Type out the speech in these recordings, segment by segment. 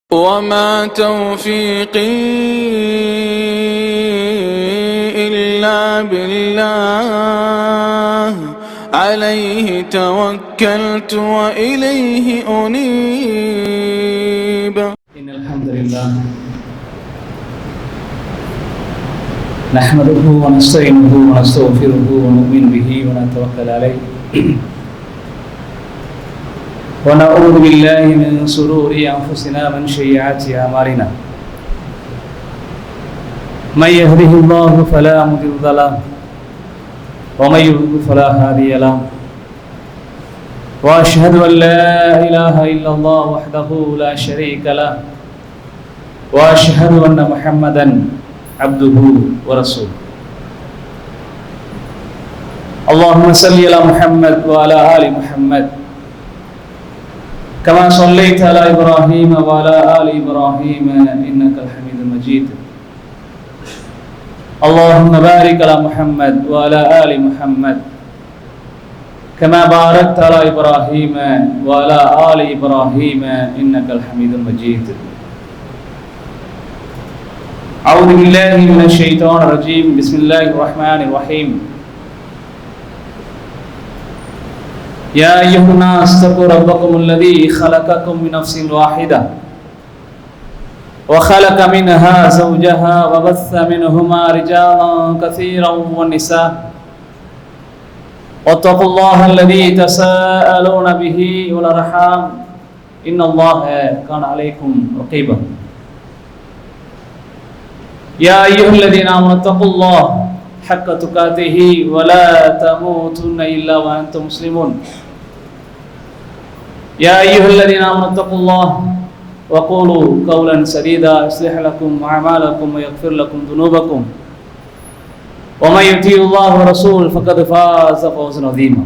وما توفيقي إلا بالله عليه توكلت وإليه أنيب. إن الحمد لله نحمده ونستعينه ونستغفره ونؤمن به ونتوكل عليه ونعوذ بالله من شرور أنفسنا ومن سيئات أعمالنا من يهده الله فلا مضل له ومن يضلل فلا هادي له وأشهد أن لا إله إلا الله وحده لا شريك له وأشهد أن محمدا عبده ورسوله. اللهم صل على محمد وعلى آل محمد كما صليت على إبراهيم وعلى آل إبراهيم إنك الحميد المجيد. اللهم بارك على محمد وعلى آل محمد كما باركت على إبراهيم وعلى آل إبراهيم إنك الحميد المجيد. أعوذ بالله من الشيطان الرجيم. بسم الله الرحمن الرحيم. يا أيها الناس اتقوا ربكم الذي خلقكم من نفس واحدة وخلق منها زوجها وبث منهما رجالا كثيرا ونساء واتقوا الله الذي تساءلون به والأرحام إن الله كان عليكم رقيبا. يا أيها الذين آمنوا اتقوا الله حق تقاته ولا تموتن إلا وأنتم مسلمون. يا أيها الذين آمنوا اتقوا الله وقولوا قولا سديدا يصلح لكم أعمالكم ويغفر لكم ذنوبكم ومن يطيع الله ورسوله فقد فاز فوزا عظيما.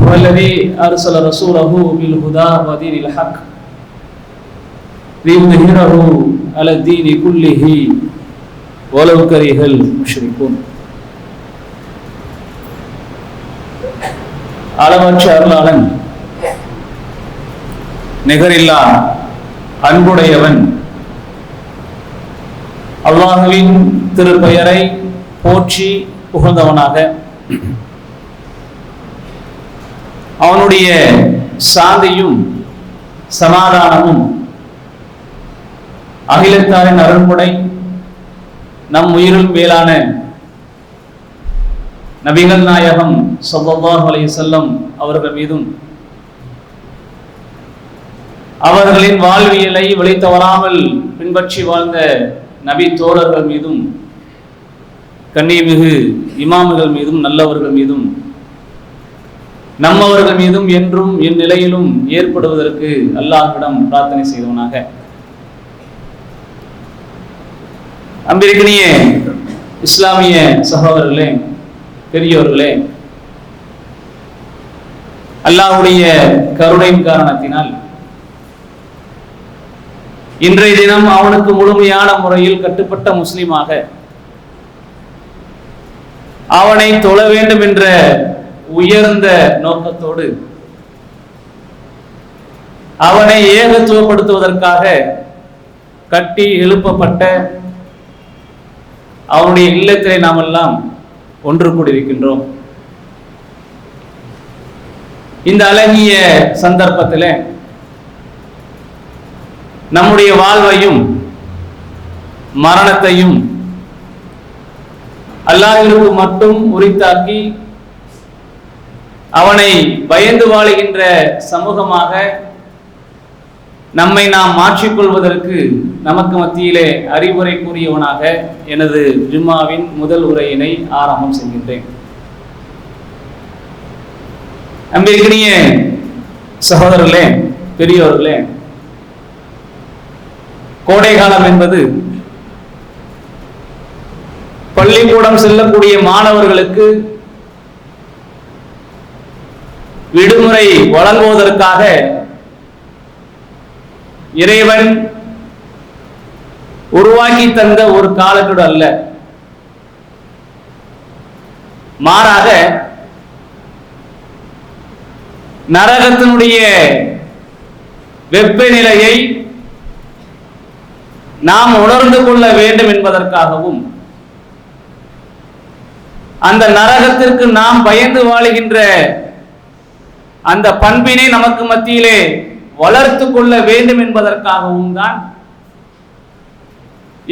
هو الذي أرسل رسوله بالهدى ودين الحق ليظهره على الدين كله ولو كره المشركون. அளவற்ற அருளாளன் நிகரில்லா அன்புடையவன் அல்லாஹ்வின் திருப்பெயரை போற்றி புகழ்ந்தவனாக அவனுடைய சாந்தியும் சமாதானமும் அகிலத்தாரின் அருள்முடை நம் உயிரில் மேலான நபிகள் நாயகம் ஸல்லல்லாஹு அலைஹி வஸல்லம் அவர்கள் மீதும் அவர்களின் வாழ்வியலை வழித்தவறாமல் பின்பற்றி வாழ்ந்த நபி தோழர்கள் மீதும் கண்ணியமிகு இமாம்கள் மீதும் நல்லவர்கள் மீதும் நம்மவர்கள் மீதும் என்றும் என் நிலையிலும் ஏற்படுவதற்கு அல்லாஹ்விடம் பிரார்த்தனை செய்தவனாக. அன்பிற்கினிய இஸ்லாமிய சகோதரர்களே, பெரியோர்களே, அல்லாஹ்வுடைய கருணையின் காரணத்தினால் இன்றைய தினம் அவனுக்கு முழுமையான முறையில் கட்டுப்பட்ட முஸ்லிமாக அவனை தொழ வேண்டும் என்ற உயர்ந்த நோக்கத்தோடு அவனை ஏகத்துவப்படுத்துவதற்காக கட்டி எழுப்பப்பட்ட அவனுடைய இல்லத்திலே நாம் எல்லாம் ஒன்று கூடியிருக்கின்றோம். இந்த அழகிய சந்தர்ப்பத்திலே நம்முடைய வாழ்வையும் மரணத்தையும் அல்லாஹ்விற்கு மட்டும் உரித்தாக்கி அவனை பயந்து வாழுகின்ற சமூகமாக நம்மை நாம் மாற்றிக்கொள்வதற்கு நமக்கு மத்தியிலே அறிவுரை கூறியவனாக எனது ஜும்மாவின் முதல் உரையினை ஆரம்பம் செய்கின்றேன். அன்பிற்கினிய சகோதரர்களே, பெரியோர்களே, கோடை காலம் என்பது பள்ளிக்கூடம் செல்லக்கூடிய மாணவர்களுக்கு விடுமுறை வழங்குவதற்காக இறைவன் உருவாக்கி தந்த ஒரு காலக்கெடு அல்ல. மாறாக நரகத்தினுடைய வெப்பநிலையை நாம் உணர்ந்து கொள்ள வேண்டும் என்பதற்காகவும், அந்த நரகத்திற்கு நாம் பயந்து வாழுகின்ற அந்த பண்பினை நமக்கு மத்தியிலே வளர்த்து கொள்ள வேண்டும் என்பதற்காகவும் தான்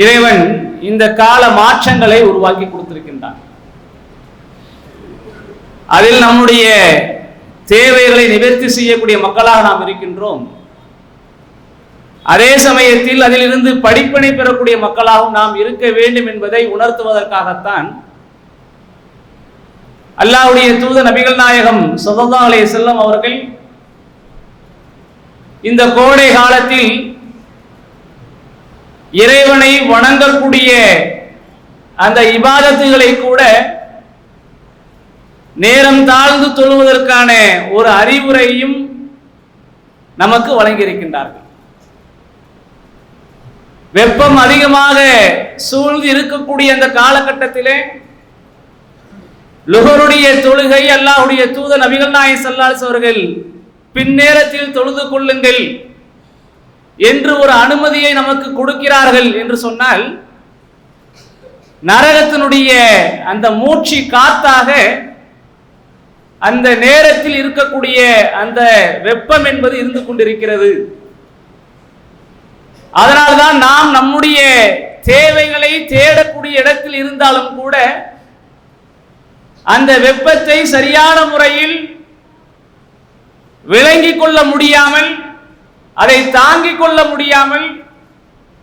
இறைவன் இந்த கால மாற்றங்களை உருவாக்கி கொடுத்திருக்கின்றான். அதில் நம்முடைய தேவைகளை நிவர்த்தி செய்யக்கூடிய மக்களாக நாம் இருக்கின்றோம். அதே சமயத்தில் அதிலிருந்து படிப்பினை பெறக்கூடிய மக்களாகவும் நாம் இருக்க வேண்டும் என்பதை உணர்த்துவதற்காகத்தான் அல்லாஹ்வுடைய தூதர் நபிகள் நாயகம் ஸல்லல்லாஹு அலைஹி வஸல்லம் அவர்கள் இந்த கோடை காலத்தில் இறைவனை வணங்கக்கூடிய அந்த இபாதத்துகளை கூட நேரம் தாழ்ந்து தொழுவதற்கான ஒரு அறிவுரையும் நமக்கு வழங்கியிருக்கின்றார்கள். வெப்பம் அதிகமாக சூழ்ந்து இருக்கக்கூடிய அந்த காலகட்டத்திலே லுஹருடைய தொழுகை அல்லாஹ்வுடைய தூதர் நபிகள் நாயகம் ஸல்லல்லாஹு அலைஹி வஸல்லம் அவர்கள் பின்னேரத்தில் தொழுது கொள்ளுங்கள் என்று ஒரு அனுமதியை நமக்கு கொடுக்கிறார்கள் என்று சொன்னால், நரகத்தினுடைய அந்த மூச்சு காத்தாக அந்த நேரத்தில் இருக்கக்கூடிய அந்த வெப்பம் என்பது இருந்து கொண்டிருக்கிறது. அதனால்தான் நாம் நம்முடைய தேவைகளை தேடக்கூடிய இடத்தில் இருந்தாலும் கூட அந்த வெப்பத்தை சரியான முறையில் விளங்கிக் கொள்ள முடியாமல், அதை தாங்கிக் கொள்ள முடியாமல்,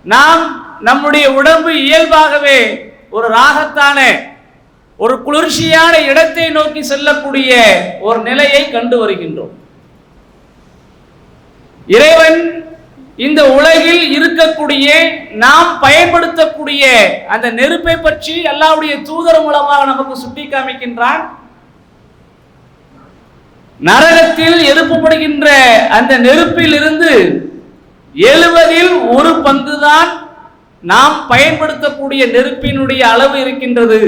நாம் நம்முடைய உடம்பு இயல்பாகவே ஒரு ராகத்தான ஒரு குளிர்ச்சியான இடத்தை நோக்கி செல்லக்கூடிய ஒரு நிலையை கண்டு வருகின்றோம். இறைவன் இந்த உலகில் இருக்கக்கூடிய நாம் பயன்படுத்தக்கூடிய அந்த நெருப்பை பற்றி அல்லாஹ்வுடைய தூதர் மூலமாக நமக்கு சுட்டி காமிக்கின்றான். நரகத்தில் எழுப்பப்படுகின்ற அந்த நெருப்பில் இருந்து 70ல் 1 பங்குதான் நாம் பயன்படுத்தக்கூடிய நெருப்பினுடைய அளவு இருக்கின்றது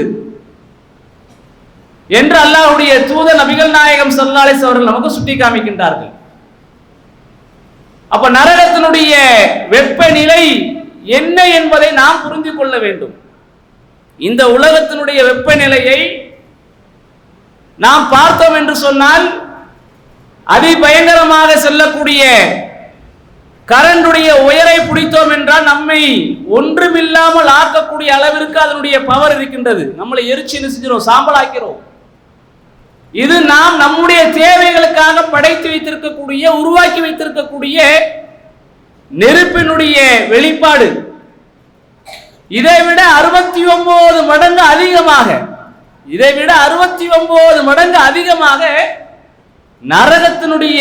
என்று அல்லாஹ்வுடைய தூதர் நபிகள் நாயகம் ஸல்லல்லாஹு அலைஹி வஸல்லம் அவர்கள் நமக்கு சுட்டி காமிக்கின்றார்கள். அப்ப நரகத்தினுடைய வெப்பநிலை என்ன என்பதை நாம் புரிந்து கொள்ள வேண்டும். இந்த உலகத்தினுடைய வெப்பநிலையை நாம் பார்த்தோம் என்று சொன்னால், அதிபயங்கரமாக செல்லக்கூடிய கரண்டுடைய உயரை பிடித்தோம் என்றால் நம்மை ஒன்றுமில்லாமல் ஆக்கக்கூடிய அளவிற்கு அதனுடைய பவர் இருக்கின்றது. நம்மளை எரிச்சு என்ன செஞ்சிடும், சாம்பலாக்கிறோம். இது நாம் நம்முடைய தேவைகளுக்காக படைத்து வைத்திருக்கக்கூடிய, உருவாக்கி வைத்திருக்கக்கூடிய நெருப்பினுடைய வெளிப்பாடு. இதைவிட 69 மடங்கு அதிகமாக, இதைவிட 69 மடங்கு அதிகமாக நரகத்தினுடைய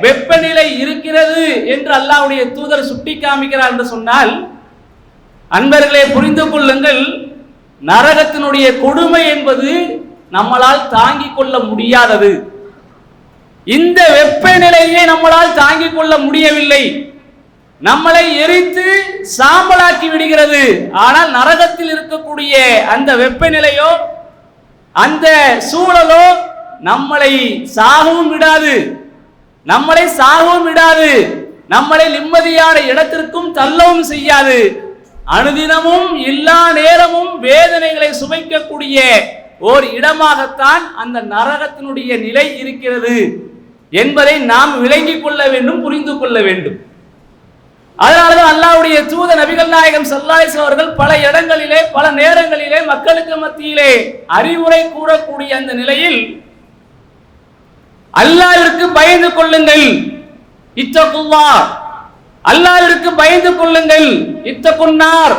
வெப்பநிலை இருக்கிறது என்று அல்லாஹ்வுடைய தூதர் சுட்டி காமிக்கிறார் என்று சொன்னால், அன்பர்களே புரிந்து கொள்ளுங்கள், நரகத்தினுடைய கொடுமை என்பது நம்மளால் தாங்கிக் கொள்ள முடியாதது. இந்த வெப்பநிலையை நம்மளால் தாங்கிக் கொள்ள முடியவில்லை, நம்மளை எரித்து சாம்பலாக்கி விடுகிறது. ஆனால் நரகத்தில் இருக்கக்கூடிய அந்த வெப்பநிலையோ அந்த சூழலோ நம்மளை சாகவும் விடாது, நம்மளை சாகவும் விடாது, நம்மளை நிம்மதியான இடத்திற்கும் தள்ளவும் செய்யாது. அனுதினமும் எல்லா நேரமும் வேதனைகளை சுமைக்கக்கூடிய ஓர் இடமாகத்தான் அந்த நரகத்தினுடைய நிலை இருக்கிறது என்பதை நாம் விளங்கிக் கொள்ள வேண்டும், புரிந்து கொள்ள வேண்டும். அதனால்தான் அல்லாஹ்வுடைய தூதர் நபிகள் நாயகம் ஸல்லல்லாஹு அலைஹி வஸல்லம் அவர்கள் பல இடங்களிலே பல நேரங்களிலே மக்களுக்கு மத்தியிலே அறிவுரை கூறக்கூடிய அந்த நிலையில், அல்லாஹ்விற்கு பயந்து கொள்ளுங்கள், இத்தகுல்லாஹ், அல்லாஹ்விற்கு பயந்து கொள்ளுங்கள், இத்தகுன்னார்,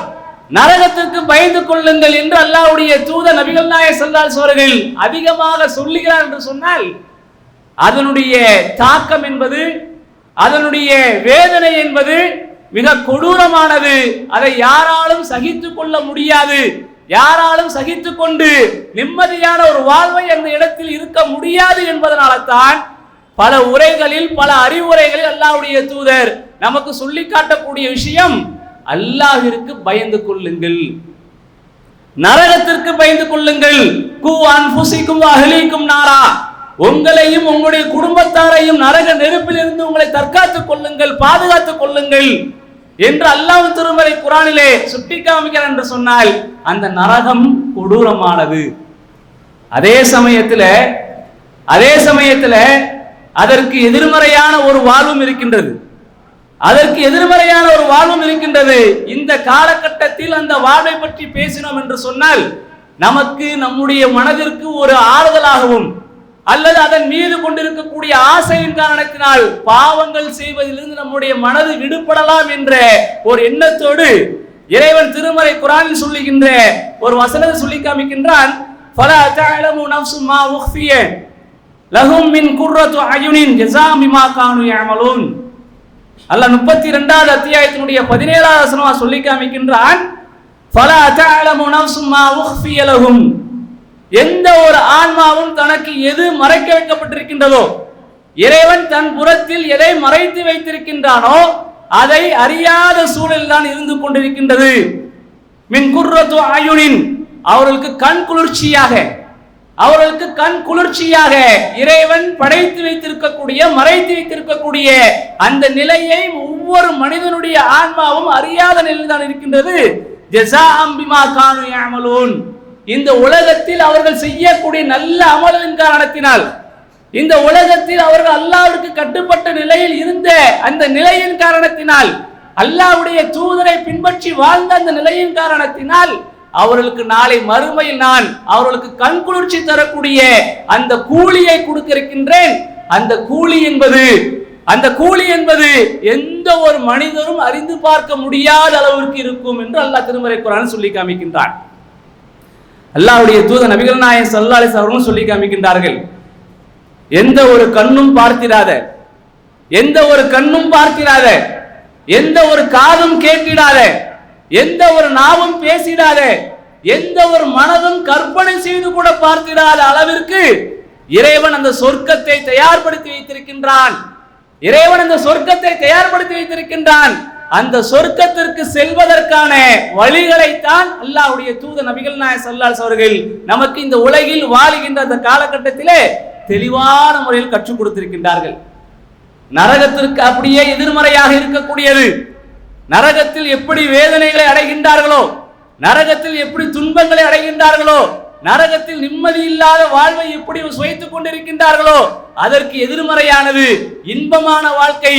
நரகத்திற்கு பயந்து கொள்ளுங்கள் என்று அல்லாஹ்வுடைய தூதர் நபிகள் நாயகம் ஸல்லல்லாஹு அலைஹி வஸல்லம் அவர்கள் அதிகமாக சொல்லுகிறார் என்று சொன்னால், அதனுடைய தாக்கம் என்பது, அதனுடைய வேதனை என்பது மிக கொடூரமானது. அதை யாராலும் சகித்துக் கொள்ள முடியாது. யாராலும் சகித்துக் கொண்டு நிம்மதியான ஒரு வாழ்வை அந்த இடத்தில் இருக்க முடியாது என்பதனால தான் பல உரைகளில் பல அறிவுரைகளில் அல்லாஹ்வுடைய தூதர் நமக்கு சொல்லி காட்டக்கூடிய விஷயம், அல்லாஹ்விற்கு பயந்து கொள்ளுங்கள், நரகத்திற்கு பயந்து கொள்ளுங்கள். கு அன்ஃபுசிக்கும் வ அஹ்லீக்கும் நாரா, உங்களையும் உங்களுடைய குடும்பத்தாரையும் நரக நெருப்பில் இருந்து உங்களை தற்காத்துக் கொள்ளுங்கள், பாதுகாத்துக் கொள்ளுங்கள் என்று அல்லாஹ் திருமறை குர்ஆனிலே சுட்டி காமிக்கிறார் என்று சொன்னால் அந்த நரகம் கொடூரமானது. அதே சமயத்தில் அதற்கு எதிர்மறையான ஒரு வாழ்வும் இருக்கின்றது. இந்த காலகட்டத்தில் அந்த வாழ்வை பற்றி பேசினோம் என்று சொன்னால் நமக்கு நம்முடைய மனதிற்கு ஒரு ஆறுதலாகவும் அல்லது அதன் மீது கொண்டிருக்கக்கூடிய ஆசையின் காரணத்தினால் பாவங்கள் செய்வதிலிருந்து நம்முடைய மனது விடுபடலாம் என்ற ஒரு எண்ணத்தோடு இறைவன் திருமறை குர்ஆனில் சொல்லுகின்ற ஒரு வசனத்தை சொல்லி காமிக்கின்றான். ஃபலா தஅலமு நஃப்ஸும் மா உக்ஃபிய லஹும் மின் குர்ரத்து அயுனின் ஜஸாஅ பிமா கானூ யஅமலூன். அல்லாஹ் 32வது அத்தியாயத்தினுடைய 17வது வசனமா சொல்லி காமிக்கின்றான். ஃபலா தஅலமு நஃப்ஸும் மா உக்ஃபிய லஹும். எந்த ஒரு ஆன்மாவும் தனக்கு எது மறைக்க வைக்கப்பட்டிருக்கின்றதோ, இறைவன் தன் புறத்தில் எதை மறைத்து வைத்திருக்கின்றானோ அதை அறியாத சூழலில் தான் இருந்து கொண்டிருக்கின்றது. மின் குர்ரத்து அயுனின், அவர்களுக்கு கண் குளிர்ச்சியாக இறைவன் படைத்து வைத்திருக்கக்கூடிய மறைத்து வைத்திருக்கக்கூடிய அந்த நிலையை ஒவ்வொரு மனிதனுடைய ஆன்மாவும் அறியாத நிலையில் தான் இருக்கின்றது. ஜஸாஅம் பிமா கானூ யஅமலூன். இந்த உலகத்தில் அவர்கள் செய்யக்கூடிய நல்ல அமலின் காரணத்தினால், இந்த உலகத்தில் அவர்கள் அல்லாஹ்வுக்கு கட்டுப்பட்ட நிலையில் இருந்த அந்த நிலையின் காரணத்தினால், அல்லாஹ்வுடைய தூதரை பின்பற்றி வாழ்ந்த அந்த நிலையின் காரணத்தினால் அவர்களுக்கு நாளை மறுமையில் நான் அவர்களுக்கு கண்குளிர்ச்சி தரக்கூடிய அந்த கூலியை கொடுக்க இருக்கின்றேன். அந்த கூலி என்பது எந்த ஒரு மனிதரும் அறிந்து பார்க்க முடியாத அளவிற்கு இருக்கும் என்று அல்லாஹ் திருமறை குர்ஆனில் சொல்லி காமிக்கின்றான். அல்லாஹ்வுடைய தூதர் நபிகள் நாயகம் ஸல்லல்லாஹு அலைஹி வஸல்லம் சொல்லி காமிக்கின்றார்கள். எந்த ஒரு கண்ணும் பார்த்திராத, எந்த ஒரு காதும் கேட்டிடாத, எந்த ஒரு நாவும் பேசிடாத, எந்த ஒரு மனதும் கற்பனை செய்து கூட பார்த்திடாத அளவிற்கு இறைவன் அந்த சொர்க்கத்தை தயார்படுத்தி வைத்திருக்கின்றான். அந்த சொர்க்கத்திற்கு செல்வதற்கான வழிகளைத்தான் அல்லாஹ்வுடைய தூதர் நபிகள் நாயகம் ஸல்லல்லாஹு அலைஹி அவர்கள் நமக்கு இந்த உலகில் வாழுகின்ற அந்த காலகட்டத்திலே தெளிவான முறையில் கற்றுக் கொடுத்திருக்கின்றார்கள். நரகத்திற்கு அப்படியே எதிர்மறையாக இருக்கக்கூடியது. நரகத்தில் எப்படி வேதனைகளை அடைகின்றார்களோ, நரகத்தில் எப்படி துன்பங்களை அடைகின்றார்களோ, நரகத்தில் நிம்மதி இல்லாத வாழ்வை எப்படி சுவைத்துக் கொண்டிருக்கின்றார்களோ அதற்கு எதிர்மறையானது இன்பமான வாழ்க்கை.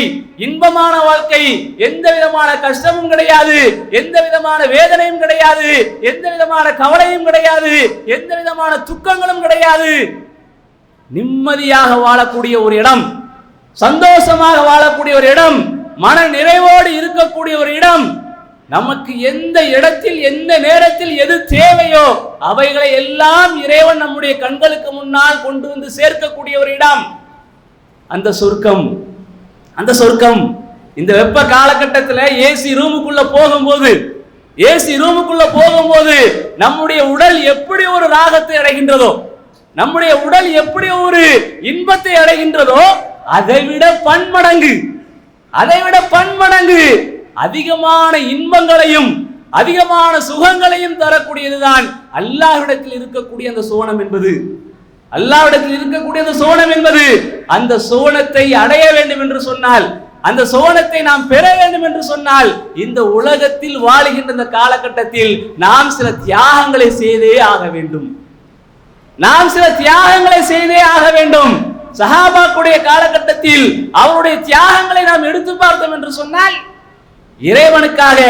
எந்த விதமான கஷ்டமும் கிடையாது, எந்த விதமான வேதனையும் கிடையாது, எந்த விதமான கவலையும் கிடையாது, எந்த விதமான துக்கங்களும் கிடையாது. நிம்மதியாக வாழக்கூடிய ஒரு இடம், சந்தோஷமாக வாழக்கூடிய ஒரு இடம், மன நிறைவோடு இருக்கக்கூடிய ஒரு இடம். நமக்கு எந்த இடத்தில் எந்த நேரத்தில் எது தேவையோ அவைகளை எல்லாம் இறைவன் நம்முடைய கண்களுக்கு முன்னால் கொண்டு வந்து சேர்க்கக்கூடிய ஒரு இடம் அந்த சொர்க்கம். இந்த வெப்ப காலகட்டத்தில் ஏசி ரூமுக்குள்ள போகும்போது நம்முடைய உடல் எப்படி ஒரு ராகத்தை அடைகின்றதோ, நம்முடைய உடல் எப்படி ஒரு இன்பத்தை அடைகின்றதோ அதைவிட பன்மடங்கு அதிகமான இன்பங்களையும் அதிகமான சுகங்களையும் தரக்கூடியதுதான் அல்லாஹ்விடத்தில் இருக்கக்கூடிய அந்த சோனம் என்பது. அந்த சோனத்தை அடைய வேண்டும் என்று சொன்னால், அந்த சோனத்தை நாம் பெற வேண்டும் என்று சொன்னால், இந்த உலகத்தில் வாழுகின்ற இந்த காலகட்டத்தில் நாம் சில தியாகங்களை செய்தே ஆக வேண்டும். சஹாபாக்குடைய காலகட்டத்தில் அவருடைய தியாகங்களை நாம் எடுத்து பார்த்தோம் என்று சொன்னால், இறைவனுக்காக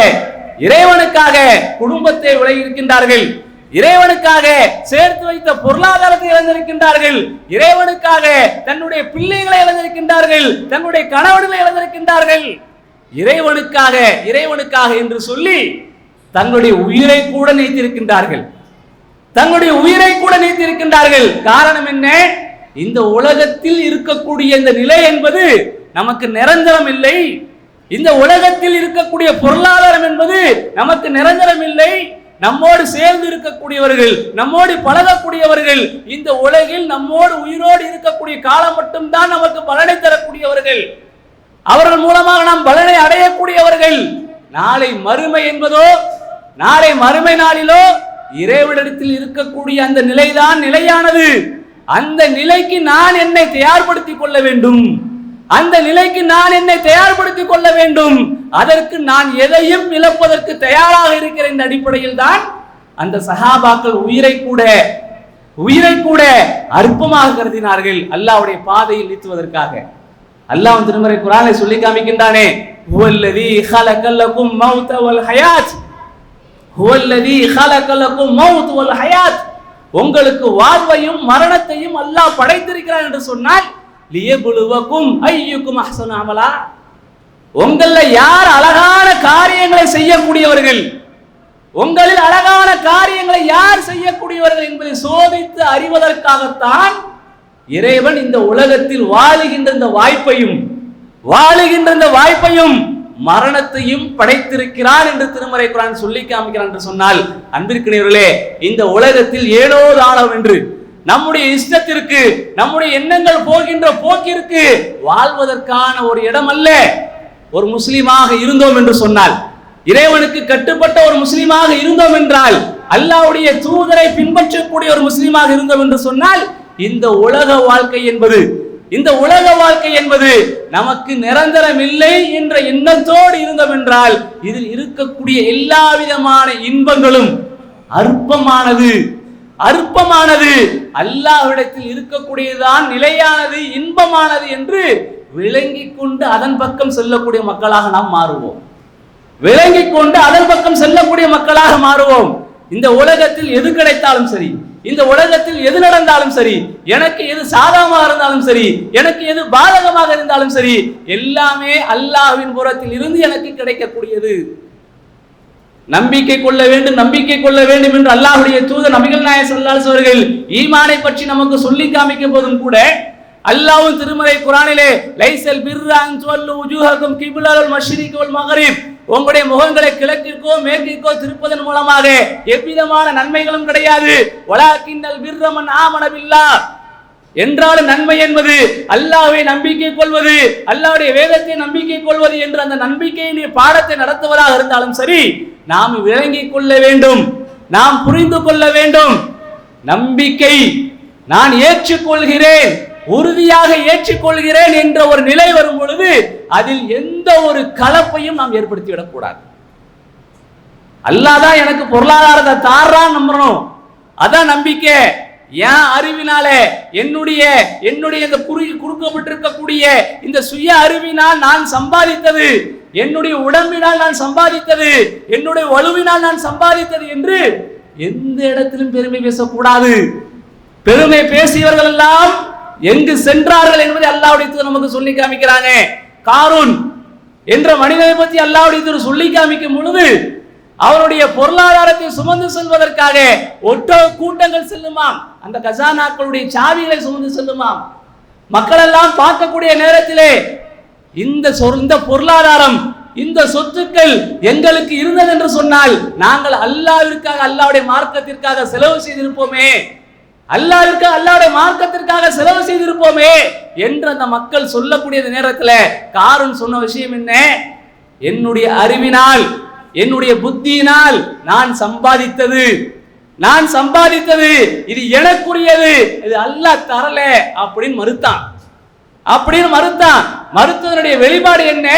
குடும்பத்தை விலகியிருக்கின்றார்கள், இறைவனுக்காக சேர்த்து வைத்த பொருளாதாரத்தை இழந்திருக்கின்றார்கள், இறைவனுக்காக தன்னுடைய பிள்ளைகளை இழந்திருக்கின்றார்கள், தன்னுடைய கணவனை இழந்திருக்கின்றார்கள். இறைவனுக்காக என்று சொல்லி தங்களுடைய உயிரை கூட நீத்திருக்கின்றார்கள். காரணம் என்ன? இந்த உலகத்தில் இருக்கக்கூடிய இந்த நிலை என்பது நமக்கு நிரந்தரம் இல்லை. இந்த உலகத்தில் இருக்கக்கூடிய பொருளாதாரம் என்பது நமக்கு நிரந்தரம் இல்லை. நம்மோடு சேர்ந்து இருக்கக்கூடியவர்கள், நம்மோடு பழகக்கூடியவர்கள், இந்த உலகில் நம்மோடு உயிரோடு இருக்கக்கூடிய காலம் மட்டும்தான் நமக்கு பலனை தரக்கூடியவர்கள். அவர்கள் மூலமாக நாம் பலனை அடையக்கூடியவர்கள். நாளை மறுமை நாளிலோ இறைவனிடத்தில் இருக்கக்கூடிய அந்த நிலைதான் நிலையானது. அந்த நிலைக்கு நான் என்னை தயார்படுத்திக் கொள்ள வேண்டும். அந்த நிலைக்கு நான் என்னை தயார்படுத்திக் கொள்ள வேண்டும். அதற்கு நான் எதையும் இழப்பதற்கு தயாராக இருக்கிற இந்த அடிப்படையில் தான் அந்த சஹாபாக்கள் உயிரை கூட அற்பமாக கருதினார்கள் அல்லாஹ்வுடைய பாதையில் நீத்துவதற்காக. அல்லாஹ் திருமறை குர்ஆனிலே சொல்லி காமிக்கின்றானே, ஹுவல்லதீ ஹலகலகும் மௌத வல் ஹயாத், ஹுவல்லதீ ஹலகலகும் மௌத வல் ஹயாத், உங்களுக்கு வாழ்வையும் மரணத்தையும் அல்லாஹ் படைத்திருக்கிறான் என்று சொன்னால் லியபுலுவகும் அய்யுக்கும் அஹ்சனு அமலா, உங்கள யார் அழகான காரியங்களை செய்யக்கூடியவர்கள், உங்களில் அழகான காரியங்களை யார் செய்யக்கூடியவர்கள் என்பதை சோதித்து அறிவதற்காகத்தான் இறைவன் இந்த உலகத்தில் வாழுகின்ற இந்த வாய்ப்பையும் மரணத்தையும் படைத்திருக்கிறார் என்று திருமறை குர்ஆன் சொல்லி காமிக்கிறான் என்று சொன்னால், அன்பிற்கினியவர்களே, இந்த உலகத்தில் ஏனோ தானம் என்று நம்முடைய இஷ்டத்திற்கு நம்முடைய எண்ணங்கள் போகின்ற போக்கிற்கு வாழ்வதற்கான ஒரு இடம் அல்ல. ஒரு முஸ்லிமாக இருந்தோம் என்று சொன்னால், இறைவனுக்கு கட்டுப்பட்ட ஒரு முஸ்லிமாக இருந்தோம் என்றால், அல்லாஹ்வுடைய தூதரை பின்பற்றக்கூடிய ஒரு முஸ்லிமாக இருந்தோம் என்று சொன்னால், இந்த உலக வாழ்க்கை என்பது நமக்கு நிரந்தரம் இல்லை என்ற எண்ணத்தோடு இருந்தோம் என்றால், இதில் இருக்கக்கூடிய எல்லா விதமான இன்பங்களும் அற்பமானது, அல்லாஹ்விடத்தில் இருக்கக்கூடியதான் நிலையானது, இன்பமானது என்று விளங்கிக் கொண்டு அதன் பக்கம் செல்லக்கூடிய மக்களாக நாம் மாறுவோம். இந்த உலகத்தில் எது கிடைத்தாலும் சரி, இந்த உலகத்தில் எது நடந்தாலும் சரி, எனக்கு எது சாதகமாக இருந்தாலும் சரி, எனக்கு எது பாதகமாக இருந்தாலும் சரி, எல்லாமே அல்லாஹ்வின் புறத்தில் இருந்து எனக்கு கிடைக்கக்கூடியது. நம்பிக்கை கொள்ள வேண்டும் என்று அல்லாஹ்வுடைய தூதர் நபிகள் நாயகம் ஸல்லல்லாஹு அலைஹி அவர்கள் ஈமானை பற்றி நமக்கு சொல்லி காமிக்கும் போதும் கூட அல்லாஹ்வின் திருமறை குர்ஆனிலே லைஸல் பிர்ர அன் துவல்லு wujuhakum கிப்லல் மஷ்ரிக் வல் மக்ரிப், உங்களுடைய முகங்களை கிழக்கிற்கோ மேற்கிற்கோ திருப்பதன் மூலமாக எவ்விதமான நன்மைகளும் கிடையாது. வலாக்கின்னல் பிர்ர மன் ஆமன பில்லாஹ், என்றாலும் நன்மை என்பது அல்லாஹ்வை நம்பிக்கை கொள்வது, அல்லாஹ்வுடைய வேதத்தை நம்பிக்கை கொள்வது என்று அந்த நம்பிக்கையின் பாடத்தை நடத்துவதாக இருந்தாலும் சரி, நாம் விளங்கிக் கொள்ள வேண்டும், நாம் புரிந்து கொள்ள வேண்டும். நம்பிக்கை, நான் ஏற்றுக்கொள்கிறேன், உறுதியாக ஏற்றுக்கொள்கிறேன் என்ற ஒரு நிலை வரும் பொழுது அதில் எந்த ஒரு கலப்பையும் நாம் ஏற்படுத்திவிடக் கூடாது. அல்லாஹ் தான் எனக்கு பொருளாதாரத்தை தாரான்னு நம்பணும், அதான் நம்பிக்கை. என் அறிவினாலே என்னுடைய இந்த கொடுக்கப்பட்டிருக்கக்கூடிய இந்த சுய அறிவினால் நான் சம்பாதித்தது, என்னுடைய உடம்பினால் நான் சம்பாதித்தது, என்னுடைய வலுவினால் நான் சம்பாதித்தது என்று எந்த இடத்திலும் பெருமை பேசக்கூடாது. பெருமை பேசியவர்கள் எல்லாம் எங்கு சென்றார்கள் என்பதை அல்லாஹ்வுடைய தூதர் நமக்கு சொல்லி காமிக்கிறாங்க. காரூன் என்ற மனிதனை பற்றி அல்லாஹ்வுடைய தூதர் சொல்லி காமிக்கும் பொழுது அவருடைய பொருளாதாரத்தை சுமந்து செல்வதற்காக ஒட்டக கூட்டங்கள் செல்லுமாம், அந்த கஜானாக்களுடைய சாவிகளை சுமந்து செல்லுமாம். மக்கள் எல்லாம் பார்க்கக்கூடிய நேரத்திலே இந்த பொருளாதாரம், இந்த சொத்துக்கள் எங்களுக்கு இருந்தது என்று சொன்னால் நாங்கள் அல்லாஹ்விற்காக, அல்லாஹ்வுடைய மார்க்கத்திற்காக செலவு செய்திருப்போமே, அல்லாஹ்வுடைய மார்க்கத்திற்காக செலவு செய்திருப்போமே என்று அந்த மக்கள் சொல்லக்கூடிய நேரத்தில் காரூன் சொன்ன விஷயம் என்ன? என்னுடைய அறிவினால், என்னுடைய புத்தியினால் நான் சம்பாதித்தது இது எனக்குரியது, இது அல்லாஹ் தரல அப்படின்னு மறுத்தான். மறுத்ததனுடைய வெளிப்பாடு என்ன?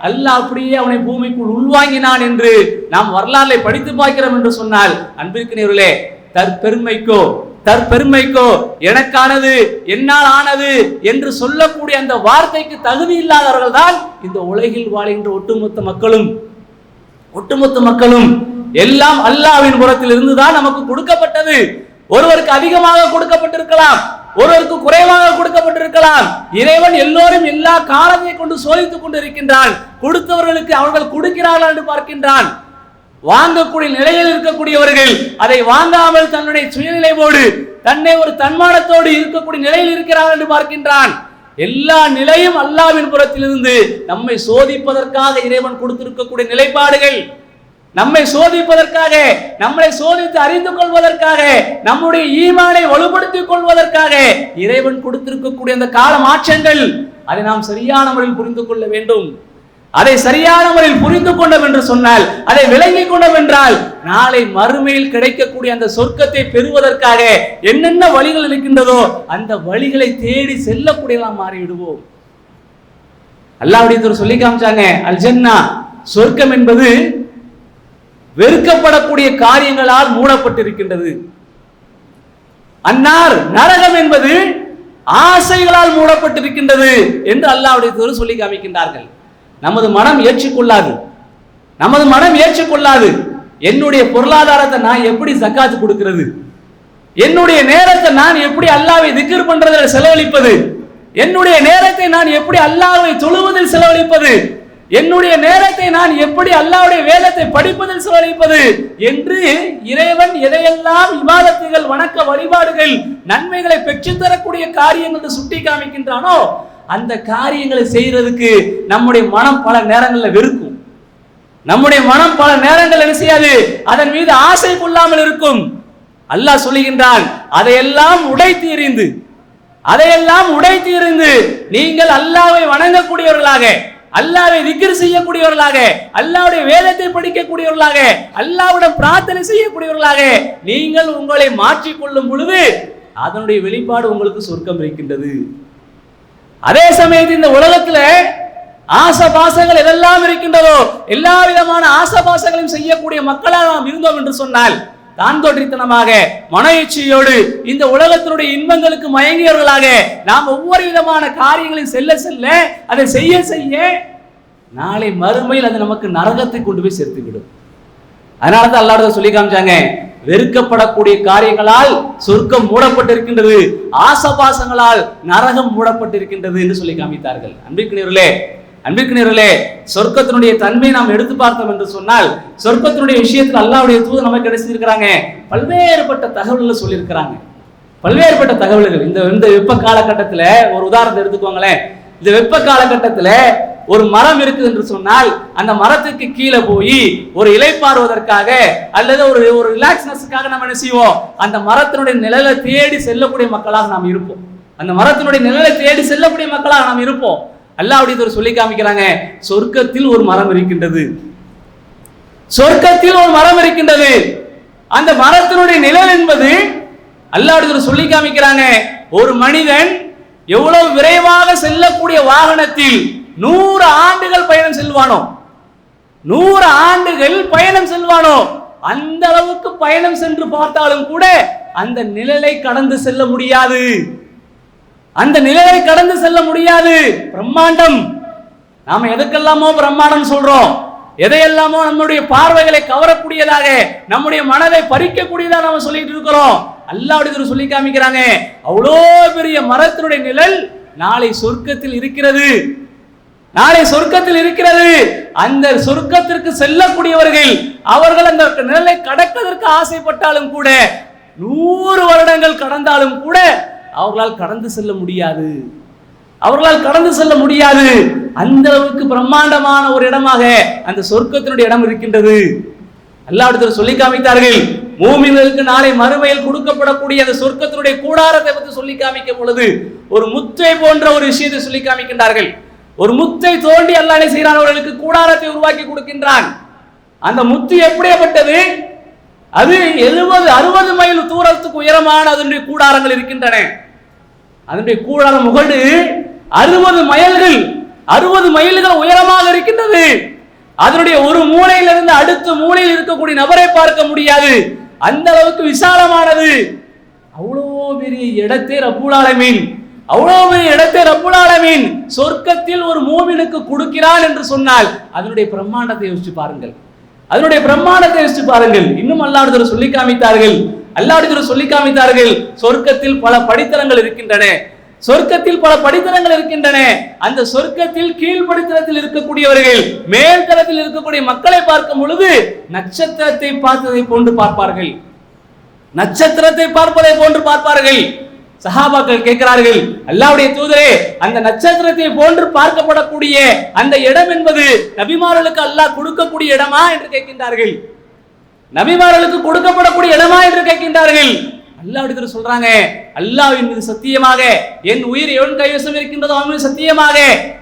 அல்லாஹ் அப்படியே அவனை பூமிக்குள் உள்வாங்கினான் என்று நாம் வரலாற்றை படித்து பார்க்கிறோம் என்று சொன்னால், அன்பிற்கினியவர்களே, தற்பெருமைக்கோ எனக்கானது, என்னால் ஆனது என்று சொல்லக்கூடிய அந்த வார்த்தைக்கு தகுதி இல்லாதவர்கள் தான் இந்த உலகில் வாழ்கின்ற ஒட்டுமொத்த மக்களும் எல்லாம் அல்லாஹ்வின் புறத்தில் இருந்துதான் நமக்கு கொடுக்கப்பட்டது. ஒருவருக்கு அதிகமாக கொடுக்கப்பட்டிருக்கலாம், ஒருவருக்கு குறைவாக கொடுக்கப்பட்டிருக்கலாம். இறைவன் எல்லோரும் எல்லா காலத்தை கொண்டு சோதித்துக் கொண்டு இருக்கின்றான். கொடுத்தவர்களுக்கு அவர்கள் கொடுக்கிறார்கள் என்று பார்க்கின்றான். வாங்கக்கூடிய நிலையில் இருக்கக்கூடியவர்கள் அதை வாங்காமல் தன்னுடைய சுயநிலையோடு, தன்னை ஒரு தன்மானத்தோடு இருக்கக்கூடிய நிலையில் இருக்கிறார்கள் என்று பார்க்கின்றான். எல்லா நிலையும் அல்லாஹ்வின் புறத்திலிருந்து நம்மை சோதிப்பதற்காக இறைவன் கொடுத்திருக்கக்கூடிய நிலைப்பாடுகள், நம்மை சோதிப்பதற்காக, நம்மளை சோதித்து அறிந்து கொள்வதற்காக, நம்முடைய ஈமானை வலுப்படுத்திக் கொள்வதற்காக இறைவன் கொடுத்திருக்கக்கூடிய அந்த கால மாற்றங்கள், அதை நாம் சரியான முறையில் புரிந்து கொள்ள வேண்டும். அதை சரியான முறையில் புரிந்து கொண்டோம் என்று சொன்னால், அதை விளங்கிக் கொண்டோம் என்றால், நாளை மறுமையில் கிடைக்கக்கூடிய அந்த சொர்க்கத்தை பெறுவதற்காக என்னென்ன வழிகள் இருக்கின்றதோ அந்த வழிகளை தேடி செல்லக்கூடியலாம் மாறிவிடுவோம். அல்லாஹ்வுடைய சொல்லி காமிச்சாங்க, அல் ஜன்னா சொர்க்கம் என்பது வெறுக்கப்படக்கூடிய காரியங்களால் மூடப்பட்டிருக்கின்றது. அன்னார் நரகம் என்பது ஆசைகளால் மூடப்பட்டிருக்கின்றது என்று அல்லாஹ்வுடைய சொல்லி காமிக்கின்றார்கள். நமது மனம் ஏற்றுக்கொள்ளாது, நமது மனம் ஏற்றுக்கொள்ளாது. என்னுடைய பொருளாதாரத்தை நான் எப்படி ஜக்காத் கொடுக்கிறது, என்னுடைய நேரத்தை நான் எப்படி அல்லாஹ்வை திக்ர் பண்றதில் செலவழிப்பது, என்னுடைய நேரத்தை நான் எப்படி அல்லாஹ்வை தொழுவதில் செலவழிப்பது, என்னுடைய நேரத்தை நான் எப்படி அல்லாஹ்வுடைய வேதத்தை படிப்பதில் செலவழிப்பது என்று இறைவன் எதையெல்லாம் இபாதத்துகள், வணக்க வழிபாடுகள், நன்மைகளை பெற்றுத்தரக்கூடிய காரியங்கள் சுட்டி காமிக்கின்றானோ அந்த காரியங்களை செய்யறதுக்கு நம்முடைய மனம் பல நேரங்களில் வெறுக்கும். நம்முடைய மனம் பல நேரங்கள் என்ன செய்யாது, அதன் மீது ஆசை கொள்ளாமல் இருக்கும். அல்லாஹ் சொல்லுகின்றான், அதையெல்லாம் உடைத்து எறிந்து நீங்கள் அல்லாஹ்வை வணங்கக்கூடியவர்களாக, அல்லாஹ்வை திக்ர் செய்யக்கூடியவர்களாக, அல்லாஹ்வுடைய வேதத்தை படிக்கக்கூடியவர்களாக, அல்லாஹ்விடம் பிரார்த்தனை செய்யக்கூடியவர்களாக நீங்கள் உங்களை மாற்றிக்கொள்ளும் பொழுது அதனுடைய வெளிப்பாடு உங்களுக்கு சொர்க்கம் இருக்கின்றது. அதே சமயத்தில் இந்த உலகத்துல ஆசபாசங்கள் எதெல்லாம் இருக்கின்றதோ எல்லா விதமான ஆசபாசங்களையும் செய்யக்கூடிய மக்களாக நாம் இருந்தோம் என்று சொன்னால், தான் தோற்றித்தனமாக மன இச்சையோடு இந்த உலகத்தினுடைய இன்பங்களுக்கு மயங்கியவர்களாக நாம் ஒவ்வொரு விதமான காரியங்களையும் செல்ல செல்ல, அதை செய்ய செய்ய நாளை மறுமையில் அது நமக்கு நரகத்தை கொண்டு போய் சேர்த்துவிடும். அதனாலதான் அல்லாஹ் சொல்லி காமிச்சாங்க, வெறுக்கப்படக்கூடிய காரியங்களால் சொர்க்கம் மூடப்பட்டிருக்கின்றது, ஆசபாசங்களால் நரகம் மூடப்பட்டிருக்கின்றது என்று சொல்லி காமித்தார்கள். அன்பிற்குரியவர்களே, சொர்க்கத்தினுடைய தன்மை நாம் எடுத்து பார்த்தோம் என்று சொன்னால், சொர்க்கத்தினுடைய விஷயத்தில் அல்லாஹ்வுடைய தூதர் நமக்கு கிடைச்சிருக்கிறாங்க, பல்வேறுபட்ட தகவல்களை சொல்லியிருக்கிறாங்க. பல்வேறுபட்ட தகவல்கள். இந்த வெப்ப காலகட்டத்தில் ஒரு உதாரணத்தை எடுத்துக்கோங்களேன். இந்த வெப்ப காலகட்டத்தில் ஒரு மரம் இருக்குது என்று சொன்னால், அந்த மரத்துக்கு கீழே போய் ஒரு இலைப்பாறுவதற்காக அல்லது ஒரு ரிலாக்ஸ்னஸ்க்காக நம்ம என்ன செய்வோம், அந்த மரத்தினுடைய நிழலை தேடி செல்லக்கூடிய மக்களாக நாம் இருப்போம். அந்த மரத்தினுடைய நிழலை தேடி செல்லக்கூடிய மக்களாக நாம் இருப்போம். அல்லாஹ்வுடைய சொல்லி காமிக்கிறாங்க, சொர்க்கத்தில் ஒரு மரம் இருக்கின்றது, சொர்க்கத்தில் ஒரு மரம் இருக்கின்றது. அந்த மரத்தினுடைய நிழல் என்பது அல்லாஹ்வுடைய சொல்லி காமிக்கிறாங்க, ஒரு மனிதன் எவ்வளவு விரைவாக செல்லக்கூடிய வாகனத்தில் 100 ஆண்டுகள் பயணம் செல்வானோ, 100 ஆண்டுகள் பயணம் செல்வானோ, அந்த அளவுக்கு பயணம் சென்று பார்த்தாலும் கூட அந்த நிழலை கடந்து செல்ல முடியாது. அந்த நிழலை கடந்து செல்ல முடியாது. பிரம்மாண்டம். நாம எதுக்கெல்லாமோ பிரம்மாண்டம் சொல்றோம், எதையெல்லாமோ நம்முடைய பார்வைகளை கவரக்கூடியதாக, நம்முடைய மனதை பறிக்கக்கூடியதாக நாம சொல்லிட்டு இருக்கிறோம். அல்லாஹ்வுடைய சொல்லி காமிக்கிறாங்க, அவ்வளோ பெரிய மரத்தினுடைய நிழல் நாளை சொர்க்கத்தில் இருக்கிறது, நாளை சொர்க்கத்தில் இருக்கிறது. அந்த சொர்க்கத்திற்கு செல்லக்கூடியவர்கள் அவர்கள் அந்த நிழலை கடப்பதற்கு ஆசைப்பட்டாலும் கூட 100 வருடங்கள் கடந்தாலும் கூட அவர்களால் கடந்து செல்ல முடியாது, அவர்களால் கடந்து செல்ல முடியாது. அந்த அளவுக்கு பிரம்மாண்டமான ஒரு இடமாக அந்த சொர்க்கத்தினுடைய இடம் இருக்கின்றது. அல்லாஹ்வுடைய சொல்லி காமித்தார்கள், மூமின்களுக்கு நாளை மறுமையில் கொடுக்கப்படக்கூடிய அந்த சொர்க்கத்தினுடைய கூடாரத்தை பற்றி சொல்லி காமிக்கும் பொழுது ஒரு முத்தை போன்ற ஒரு விஷயத்தை சொல்லி காமிக்கின்றார்கள். ஒரு முத்தை தோண்டி அல்லாஹ் என்ன செய்கிறான், அவர்களுக்கு கூடாரத்தை உருவாக்கி கொடுக்கின்றான். அந்த முத்து எப்படிப்பட்டது, அது 70-60 மைல் தூரத்துக்கு உயரமான அதனுடைய கூடாரங்கள் இருக்கின்றன. அதனுடைய கூடாரம் முகடு 60 மைல்கள் உயரமாக இருக்கின்றது. அதனுடைய ஒரு மூலையிலிருந்து அடுத்த மூலையில் இருக்கக்கூடிய நபரை பார்க்க முடியாது, அந்த அளவுக்கு விசாலமானது. அவ்வளோ பெரிய இடத்தை ரப்புல் ஆலமீன், அவ்வளோ பெரிய இடத்தை ரப்புல் ஆலமீன் சொர்க்கத்தில் ஒரு மூமினுக்கு கொடுக்கிறான் என்று சொன்னால் அதனுடைய பிரம்மாண்டத்தை யோசிச்சு பாருங்கள், அதனுடைய பிரம்மாண்டத்தை யோசிச்சு பாருங்கள். இன்னும் அல்லாஹ்வுடைய சொல்லி காமித்தார்கள், அல்லாஹ்வுடைய சொல்லி காமித்தார்கள், சொர்க்கத்தில் பல படித்தரங்கள் இருக்கின்றன, சொர்க்கத்தில் பல படித்தரங்கள் இருக்கின்றன. அந்த சொர்க்கத்தில் கீழ்படித்தரத்தில் இருக்கக்கூடியவர்கள் மேல் தரத்தில் இருக்கக்கூடிய மக்களை பார்க்கும் பொழுது நட்சத்திரத்தை பார்த்ததை போன்று பார்ப்பார்கள், நட்சத்திரத்தை பார்ப்பதை போன்று பார்ப்பார்கள். சஹாபாக்கள் கேட்கிறார்கள், அல்லாஹ்வுடைய தூதரே, அந்த நட்சத்திரத்தை போன்று பார்க்கப்படக்கூடிய அந்த இடம் என்பது நபிமார்களுக்கு அல்லாஹ் கொடுக்கக்கூடிய இடமா என்று கேட்கின்றார்கள். நபிமார்களுக்கு கொடுக்கப்படக்கூடிய இடமா என்று கேட்கின்றார்கள். அல்லாஹ்விடத்தில் சொல்றாங்க, அல்லாஹ்வின் மீது சத்தியமாக, என் உயிர் எவன் கைவசம் இருக்கின்றதோ அவன் மீது சத்தியமாக,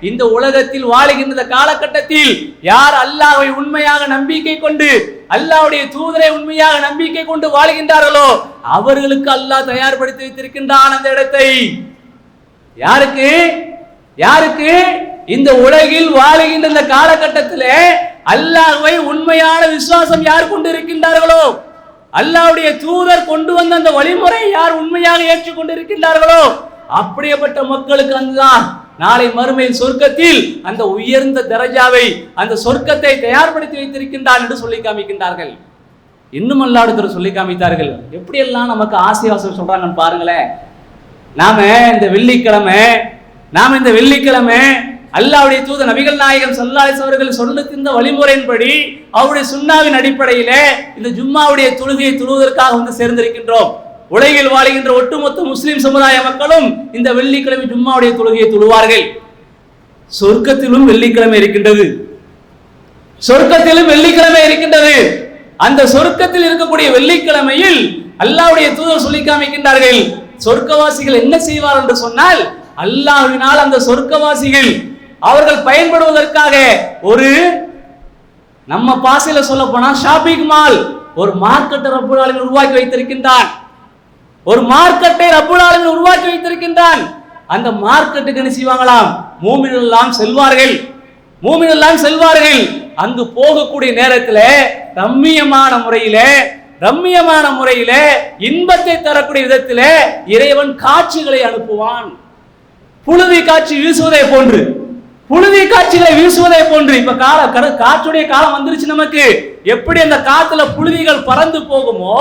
இந்த உலகத்தில் வாழுகின்ற காலகட்டத்தில் யார் அல்லாஹ்வை உண்மையாக நம்பிக்கை கொண்டு அல்லாஹ்வுடைய தூதரை உண்மையாக நம்பிக்கை கொண்டு வாழ்கின்றார்களோ அவர்களுக்கு அல்லாஹ் தயார்படுத்தி வைத்திருக்கின்றான் அந்த இடத்தை. யாருக்கு? யாருக்கு? இந்த உலகில் வாழுகின்ற இந்த காலகட்டத்தில் அல்லாஹ்வை உண்மையான விசுவாசம் யார் கொண்டு இருக்கின்றார்களோ, அல்லாஹ்வுடைய தூதர் கொண்டு வந்த அந்த வழிமுறை யார் உண்மையாக ஏற்றுக்கொண்டிருக்கின்றார்களோ அப்படிப்பட்ட மக்களுக்கு அதுதான் நாளை மறுமையில் சொர்க்கத்தில் அந்த உயர்ந்த தரஜாவை, அந்த சொர்க்கத்தை தயார்படுத்தி வைத்திருக்கின்றார் என்று சொல்லி காமிக்கின்றார்கள். இன்னும் அல்லாஹ்விடத்தில் சொல்லி காமித்தார்கள். எப்படியெல்லாம் நமக்கு ஆசீர்வாதம் சொல்றாங்கன்னு பாருங்களேன். நாம இந்த வெள்ளிக்கிழமை அல்லாஹ்வுடைய தூதர் நபிகள் நாயகம் ஸல்லல்லாஹு அலைஹி அவர்கள் சொல்லித்திருந்த வழிமுறையின்படி அவருடைய சுன்னாவின் அடிப்படையிலே இந்த ஜும்மாவுடைய தொழுகையை தொழுவதற்காக வந்து சேர்ந்திருக்கின்றோம். உலகில் வாழுகின்ற ஒட்டுமொத்த முஸ்லிம் சமுதாய மக்களும் இந்த வெள்ளிக்கிழமை ஜும்மாவுடைய தொழுகையை தொழுவார்கள். சொர்க்கத்திலும் வெள்ளிக்கிழமை இருக்கின்றது, சொர்க்கத்திலும் வெள்ளிக்கிழமை இருக்கின்றது. அந்த சொர்க்கத்தில் இருக்கக்கூடிய வெள்ளிக்கிழமையில் அல்லாஹ்வுடைய தூதர் சொல்லி காமிக்கின்றார்கள், சொர்க்கவாசிகள் என்ன செய்வார் என்று சொன்னால், அல்லாஹ்வினால் அந்த சொர்க்கவாசிகள் அவர்கள் பயன்படுவதற்காக ஒரு, நம்ம பாசையில சொல்ல போனா ஷாப்பிங் மால், ஒரு மார்க்கெட்டை ரப்புல் ஆலமீன் உருவாக்கி வைத்திருக்கின்றான். ஒரு மார்க்கெட்டை ரப்புல் ஆலமீன் உருவாக்கி வைத்திருக்கின்றான். அந்த மார்க்கெட்டுக்கு என்ன செய்வாங்களாம்? மூமின்கள் எல்லாம் செல்வார்கள். அங்கு போகக்கூடிய நேரத்தில் ரம்மியமான முறையிலே இன்பத்தை தரக்கூடிய விதத்திலே இறைவன் காட்சிகளை அனுப்புவான். புழுதி காட்சிகளை வீசுவதை போன்று இப்ப காற்றுடைய காலம் வந்துருச்சு. நமக்கு எப்படி அந்த காத்துல புழுதிகள் பறந்து போகுமோ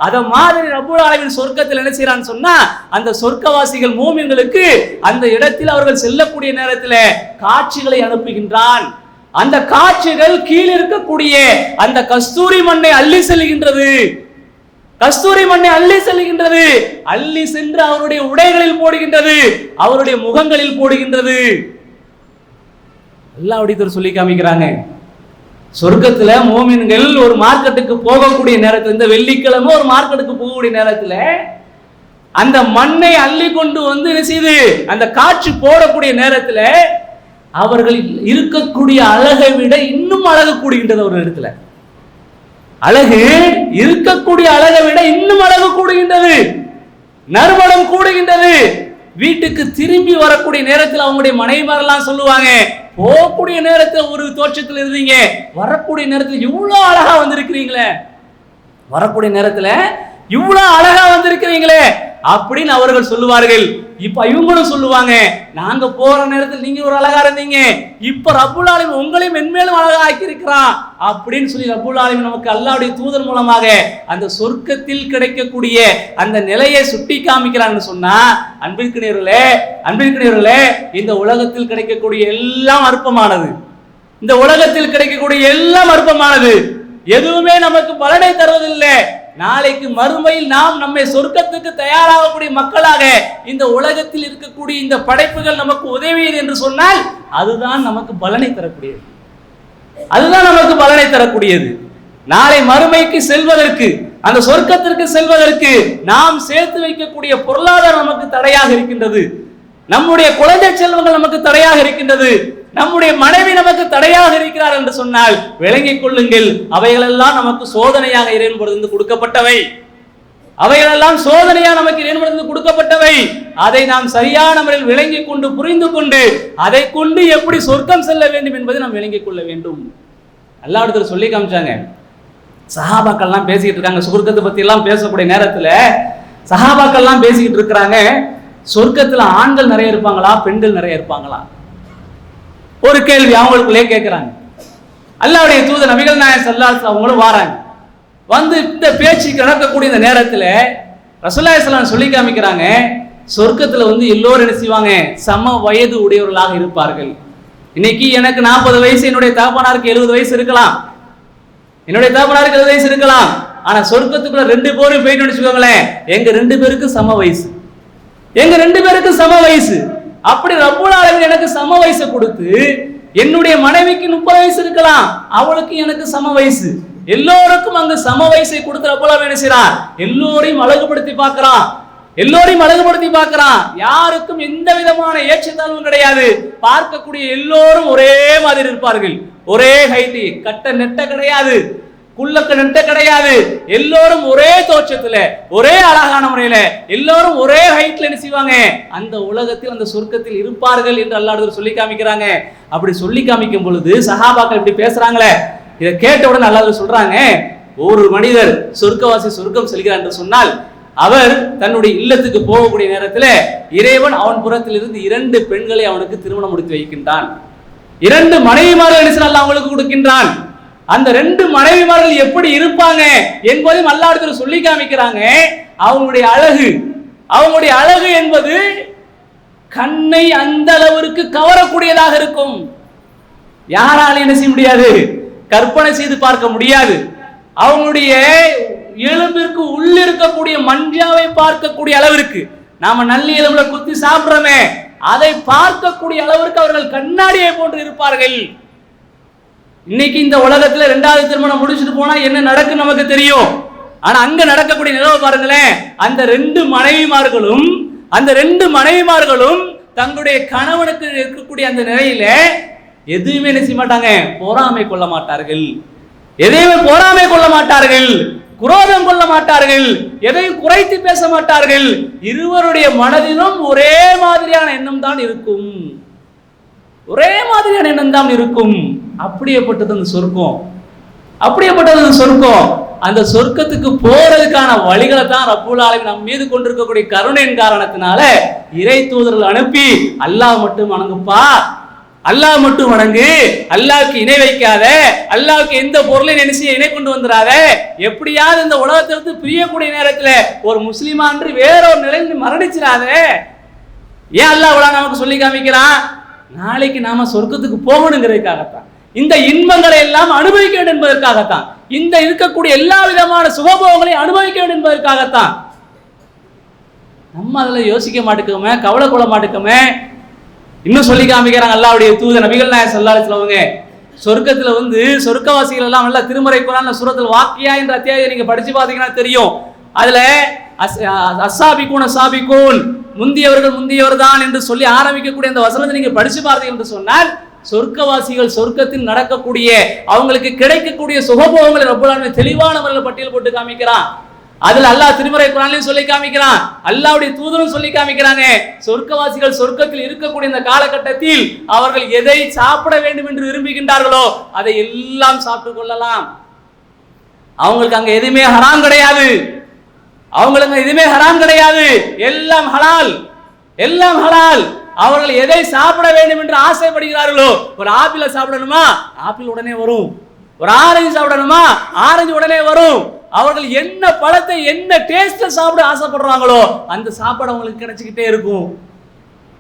அத மாதிரி ரப்புல் ஆலமீன் சொர்க்கத்தில் என்ன செய்யறான்னு சொன்னா, அந்த சொர்க்கவாசிகள் மூமின்களுக்கு அந்த இடத்தில் அவர்கள் செல்லக்கூடிய நேரத்தில் காட்சிகளை அனுப்புகின்றான். அந்த காட்சிகள் கீழ் இருக்கக்கூடிய அந்த கஸ்தூரி மண்ணை அள்ளி செல்கின்றது. அள்ளி சென்று அவருடைய உடைகளில் போடுகின்றது, அவருடைய முகங்களில் போடுகின்றது. அல்லாஹ்வுடைய சொல்லி காமிக்கிறாங்க, சொர்க்கத்துல மூமின்கள் ஒரு மார்க்கெட்டுக்கு போகக்கூடிய நேரத்தில், இந்த வெள்ளிக்கிழமை ஒரு மார்க்கெட்டுக்கு போகக்கூடிய நேரத்தில் அந்த மண்ணை அள்ளி கொண்டு வந்து என்ன செய்து அந்த காட்சி போடக்கூடிய நேரத்தில் அவர்கள் இருக்கக்கூடிய அழகை விட இன்னும் அழகு கூடுகின்றது. ஒரு இடத்துல இருக்கக்கூடிய அழகை விட இன்னும் அழகு கூடுகின்றது, நறுமணம் கூடுகின்றது. வீட்டுக்கு திரும்பி வரக்கூடிய நேரத்தில் அவங்களுடைய மனைவிமாரெல்லாம் சொல்லுவாங்க, போகக்கூடிய நேரத்தில் ஒரு தோற்றத்தில் இருந்தீங்க, வரக்கூடிய நேரத்தில் இவ்வளவு அழகா வந்திருக்கிறீங்களே, அப்படின்னு அவர்கள் சொல்லுவார்கள். இப்ப இவங்களும் சொல்லுவாங்க, நாங்க போற நேரத்தில் நீங்க ஒரு அழகா இருந்தீங்க, இப்ப ரப்புல் ஆலமீன் உங்களையும் மென்மேலும் அழகா ஆக்கி இருக்கிறான் அப்படின்னு சொல்லி ரப்புல் ஆலமீன் நமக்கு அல்லாஹ்வுடைய தூதர் மூலமாக அந்த சொர்க்கத்தில் கிடைக்கக்கூடிய அந்த நிலையை சுட்டி காமிக்கிறான்னு சொன்னா, அன்பிற்கினியர்களே, இந்த உலகத்தில் கிடைக்கக்கூடிய எல்லாம் அற்பமானது, எதுவுமே நமக்கு பலனை தருவதில்லை. நாளைக்கு மறுமையில் நாம் நம்மை சொர்க்கத்துக்கு தயாராகக்கூடிய மக்களாக இந்த உலகத்தில் இருக்கக்கூடிய இந்த படைப்புகள் நமக்கு உதவியது என்று சொன்னால் அதுதான் நமக்கு பலனை தரக்கூடியது. நாளை மறுமைக்கு செல்வதற்கு, அந்த சொர்க்கத்திற்கு செல்வதற்கு நாம் சேர்த்து வைக்கக்கூடிய பொருளாதாரம் நமக்கு தடையாக இருக்கின்றது, நம்முடைய குழந்தை செல்வங்கள் நமக்கு தடையாக இருக்கின்றது, நம்முடைய மனைவி நமக்கு தடையாக இருக்கிறார் என்று சொன்னால் விளங்கிக் கொள்ளுங்கள், அவைகளெல்லாம் நமக்கு சோதனையாக இறைவனிடமிருந்து கொடுக்கப்பட்டவை. அதை நாம் சரியான முறையில் விளங்கிக் கொண்டு புரிந்து கொண்டு அதை கொண்டு எப்படி சொர்க்கம் செல்ல வேண்டும் என்பதை நாம் விளங்கிக் கொள்ள வேண்டும். அல்லாஹ்விடத்தில் சொல்லி காமிச்சாங்க. சஹாபாக்கள்லாம் பேசிக்கிட்டு இருக்காங்க, சொர்க்கத்தை பத்தி எல்லாம் பேசக்கூடிய நேரத்துல சஹாபாக்கள்லாம் பேசிக்கிட்டு இருக்கிறாங்க, சொர்க்கத்துல ஆண்கள் நிறைய இருப்பாங்களா, பெண்கள் நிறைய இருப்பாங்களா? ஒரு கேள்வி அவங்களுக்குள்ளே கேட்கிறாங்க. அல்லாஹ்வுடைய தூதர் நபிகள் நாயகம் ஸல்லல்லாஹு அலைஹி அவங்களும் வராங்க. வந்து இந்த பேச்சுக்கு நடக்கக்கூடிய இந்த நேரத்தில் ரசூலுல்லாஹி ஸல்லல்லாஹு அலைஹி சொல்லி காமிக்கிறாங்க, சொர்க்கத்துல வந்து எல்லோரும் என்ன செய்வாங்க, சம வயது உடையவர்களாக இருப்பார்கள். இன்னைக்கு எனக்கு 40 வயசு, என்னுடைய தகப்பனாருக்கு 70 வயசு இருக்கலாம், ஆனா சொர்க்கத்துக்குள்ள 2 பேரும் போயிட்டு வச்சுக்கோங்களேன், எங்க 2 பேருக்கு சம வயசு. அப்படி ரப்புல் ஆலமீன் எனக்கு சம வயசை கொடுத்து, என்னுடைய மனைவிக்கு 30 வயசு இருக்கலாம், அவளுக்கு எனக்கு சம வயசு, எல்லோருக்கும் அங்கு சம வயசை கொடுத்து ரப்பல் ஆலமீன் என்ன செய்றான்? எல்லோரையும் அழகுபடுத்தி பார்க்கிறான், எல்லோரையும் அழகுபடுத்தி பார்க்கிறான். யாருக்கும் எந்த விதமான ஏற்றத்தாழ்வும் கிடையாது. பார்க்கக்கூடிய எல்லோரும் ஒரே மாதிரி இருப்பார்கள். ஒரே ஹைட், கட்ட நெட்ட கிடையாது, குள்ளக்க நெட்ட கிடையாது. எல்லோரும் ஒரே தோற்றத்துல, ஒரே அழகான முறையில, எல்லோரும் ஒரே ஹைட்ல என்ன செய்வாங்க? அந்த உலகத்தில், அந்த சொர்க்கத்தில் இருப்பார்கள் என்று அல்லாஹ் சொல்லி காமிக்கிறாங்க. அப்படி சொல்லி காமிக்கும் பொழுது சஹாபாக்கள் இப்படி பேசுறாங்களே, இதை கேட்டவுடன் அல்லாஹ் சொல்றாங்க, ஒரு மனிதர் சொர்க்கவாசி சொர்க்கம் செல்கிறார் என்று சொன்னால் அவர் தன்னுடைய இல்லத்துக்கு போகக்கூடிய நேரத்தில் இறைவன் அவன் புறத்தில் இருந்து 2 பெண்களை அவனுக்கு திருமணம் முடித்து வைக்கின்றான். 2 மனைவிமார்கள் அல்லாஹ் அவங்களுக்கு கொடுக்கின்றான். அந்த 2 மனைவிமார்கள் எப்படி இருப்பாங்க என்பதையும் அல்லாஹ் சொல்லி காமிக்கிறாங்க. அவங்களுடைய அழகு என்பது கண்ணை அந்த அளவிற்கு கவரக்கூடியதாக இருக்கும். யாராலும் என்ன செய்ய முடியாது? கற்பனை செய்து பார்க்க முடியாது. அவங்களுடைய எலும்பிற்கு உள்ளிருக்கக்கூடிய மஞ்சாவை பார்க்கக்கூடிய அளவிற்கு, நாம நல்லி எலும்புல குத்தி சாப்பிடுறோமே, அதை பார்க்கக்கூடிய அளவிற்கு அவர்கள் கண்ணாடியை போன்று இருப்பார்கள். இன்னைக்கு இந்த உலகத்துல 2வது திருமணம் முடிச்சுட்டு போனா என்ன நடக்கும் நமக்கு தெரியும். ஆனா அங்க நடக்கக்கூடிய நிலவை பாருங்களேன். அந்த 2 மனைவிமார்களும் தங்களுடைய கணவனுக்கு இருக்கக்கூடிய அந்த நிலையில எதுவுமே என்ன செய்ய மாட்டாங்க? பொறாமை கொள்ள மாட்டார்கள். எதையுமே பொறாமை கொள்ள மாட்டார்கள், குரோதம் கொள்ள மாட்டார்கள், எதையும் குறைத்து பேச மாட்டார்கள். இருவருடைய மனதிலும் ஒரே மாதிரியான எண்ணம் தான் இருக்கும். ஒரே மாதிரியான எண்ணம் தான் இருக்கும். அப்படியேப்பட்டது அந்த சொர்க்கம். அந்த சொர்க்கத்துக்கு போறதுக்கான வழிகளை தான் ரப்புல் ஆலமீன் நம் மீது கொண்டிருக்கக்கூடிய கருணையின் காரணத்தினால இறை தூதர்கள் அனுப்பி, அல்லாஹ் மட்டும் வணங்குப்பா, அல்லாஹ் மட்டும் வணங்கு, அல்லாஹ்க்கு இணை வைக்காத, அல்லாஹ்க்கு எந்த பொருளை நினைச்சு இணை கொண்டு வந்துடாத, எப்படியாவது இந்த உலகத்திலிருந்து பிரியக்கூடிய நேரத்தில் ஒரு முஸ்லிமா என்று வேறொரு நிலையில் மரணிச்சிடாத. ஏன் அல்லாஹ் இவ்வளவு நமக்கு சொல்லி காமிக்கிறான்? நாளைக்கு நாம சொர்க்கத்துக்கு போகணுங்கிறதுக்காகத்தான், இந்த இன்பங்களை எல்லாம் அனுபவிக்க வேண்டும் என்பதற்காகத்தான், இந்த இருக்கக்கூடிய எல்லா விதமான சுகபோகங்களையும் அனுபவிக்க வேண்டும் என்பதற்காகத்தான். நம்ம அதில் யோசிக்க மாட்டேக்கோமே, கவலை கொள்ள மாட்டேக்கோமே. இன்னும் சொல்லி காமிக்கிறாங்க அல்லாஹ்வுடைய தூதர் நபிகள் நாயகம் ஸல்லல்லாஹு அலைஹி வஸல்லம், சொர்க்கத்துல சொர்க்கவாசிகள் எல்லாம் நல்லா திருமறை குர்ஆன்ல சூரத்துல் வாக்கியா என்ற அத்தியாயத்தை நீங்க படிச்சு பார்த்தீங்கன்னா தெரியும். அதுல அஸ்ஸாபிகூன சாபிகூன், முந்தியவர் தான் என்று சொல்லி ஆரம்பிக்கக்கூடிய அந்த வசனத்தை நீங்க படிச்சு பார்த்தீங்க என்று சொன்னால், சொர்க்கவாசிகள் சொர்க்கத்தில் நடக்கக்கூடிய அவங்களுக்கு கிடைக்கக்கூடிய சுகபோகங்களை ரப்பல் ஆலமீன் தெளிவான முறையில் பட்டியல் போட்டு காமிக்கிறான். அதுல அல்லாஹ் திருமறை குர்ஆனிலும் சொல்லி காமிக்கிறான், அல்லாஹ்வுடைய தூதரும் சொல்லி காமிக்கிறாங்க. சொர்க்கவாசிகள் சொர்க்கத்தில் இருக்கக்கூடிய இந்த காலகட்டத்தில் அவர்கள் எதை சாப்பிட வேண்டும் என்று விரும்புகின்றார்களோ அதை எல்லாம் சாப்பிட்டு கொள்ளலாம். அவங்களுக்கு அங்க எதுவுமே ஹராம் கிடையாது. எல்லாம் ஹலால். அவர்கள் எதை சாப்பிட வேண்டும் என்று ஆசைப்படுகிறார்களோ, ஒரு ஆப்பிளை சாப்பிடணுமா, ஆப்பிள் உடனே வரும். ஒரு ஆரஞ்சு சாப்பிடணுமா, ஆரஞ்சு உடனே வரும். அவர்கள் என்ன பழத்தை என்ன டேஸ்ட்ல சாப்பிட ஆசைப்படுறாங்களோ அந்த சாப்பாடு அவங்களுக்கு கிடைச்சிக்கிட்டே இருக்கும்.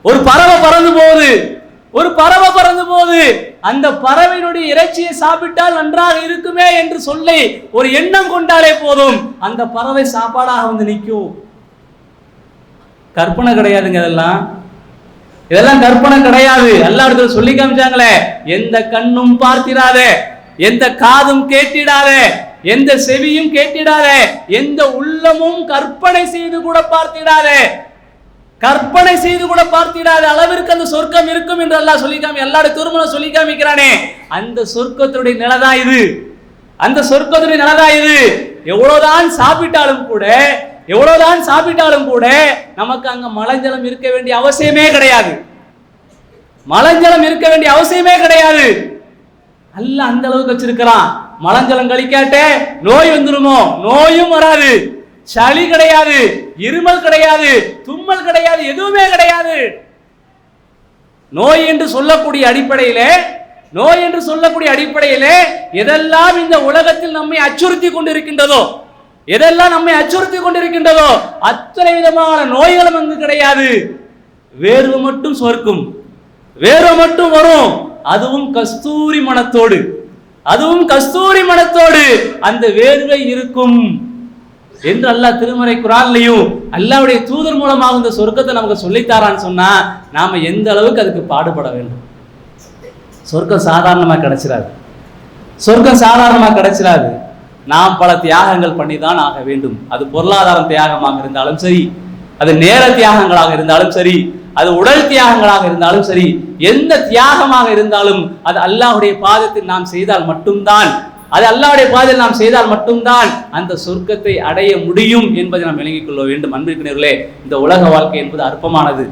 ஒரு பறவை பறந்து போகுது, அந்த பறவையினுடைய இறைச்சியை சாப்பிட்டால் நன்றாக இருக்குமே என்று சொல்லி ஒரு எண்ணம் கொண்டாலே போதும், அந்த பறவை சாப்பாடாக வந்து நிற்கும். கற்பனை கிடையாதுங்க, இதெல்லாம் கற்பனை கிடையாது. அல்லாஹ் சொல்லி காமிச்சாங்களே, எந்த கண்ணும் பார்த்திடாத, எந்த காதும் கேட்டிடாத, எந்த செவியும் கேட்டிடாத, எந்த உள்ளமும் கற்பனை செய்து கூட பார்த்திடாத அளவிற்கு அந்த சொர்க்கம் இருக்கும் என்று அல்லாஹ் சொல்லி காமி, அல்லாஹ்வுடைய திருமணம் சொல்லி காமிக்கிறானே, அந்த சொர்க்கத்துடைய நிலைதான் இது. எவ்வளவுதான் சாப்பிட்டாலும் கூட நமக்கு அங்க மலஜலம் இருக்க வேண்டிய அவசியமே கிடையாது. அல்லாஹ் அந்த அளவுக்கு வச்சிருக்கிறான். மலஜலம் கழிக்காட்ட நோய் வந்துருமோ? நோயும் வராது. சளி கிடையாது, இருமல் கிடையாது, தும்மல் கிடையாது, எதுவுமே கிடையாது. நோய் என்று சொல்லக்கூடிய அடிப்படையிலே எதெல்லாம் இந்த உலகத்தில் நம்மை அச்சுறுத்தி கொண்டிருக்கின்றதோ அத்தனை விதமான நோய்களும் அங்கு கிடையாது. வேர்வை மட்டும் வரும். அதுவும் கஸ்தூரி மணத்தோடு அந்த வேர்வை இருக்கும் என்று அல்லாஹ் திருமறை குர்ஆன்லயும் அல்லாஹ்வுடைய தூதர் மூலமாக இந்த சொர்க்கத்தை நமக்கு சொல்லித்தாரான்னு சொன்னா நாம எந்த அளவுக்கு அதுக்கு பாடுபட வேண்டும். சொர்க்கம் சாதாரணமா கிடைச்சிடாது. நாம் பல தியாகங்கள் பண்ணிதான் ஆக வேண்டும். அது பொருளாதாரம் தியாகமாக இருந்தாலும் சரி, அது நேர தியாகங்களாக இருந்தாலும் சரி, அது உடல் தியாகங்களாக இருந்தாலும் சரி, எந்த தியாகமாக இருந்தாலும் அது அல்லாஹ்வுடைய பாதத்தில் நாம் செய்தால் மட்டும்தான், அது அல்லாஹ்வுடைய பாதையில் நாம் செய்தால் மட்டும்தான் அந்த சொர்க்கத்தை அடைய முடியும் என்பதை நாம் விளங்கிக் கொள்ள வேண்டும். அன்பிற்கினர்களே, இந்த உலக வாழ்க்கை என்பது அற்பமானது.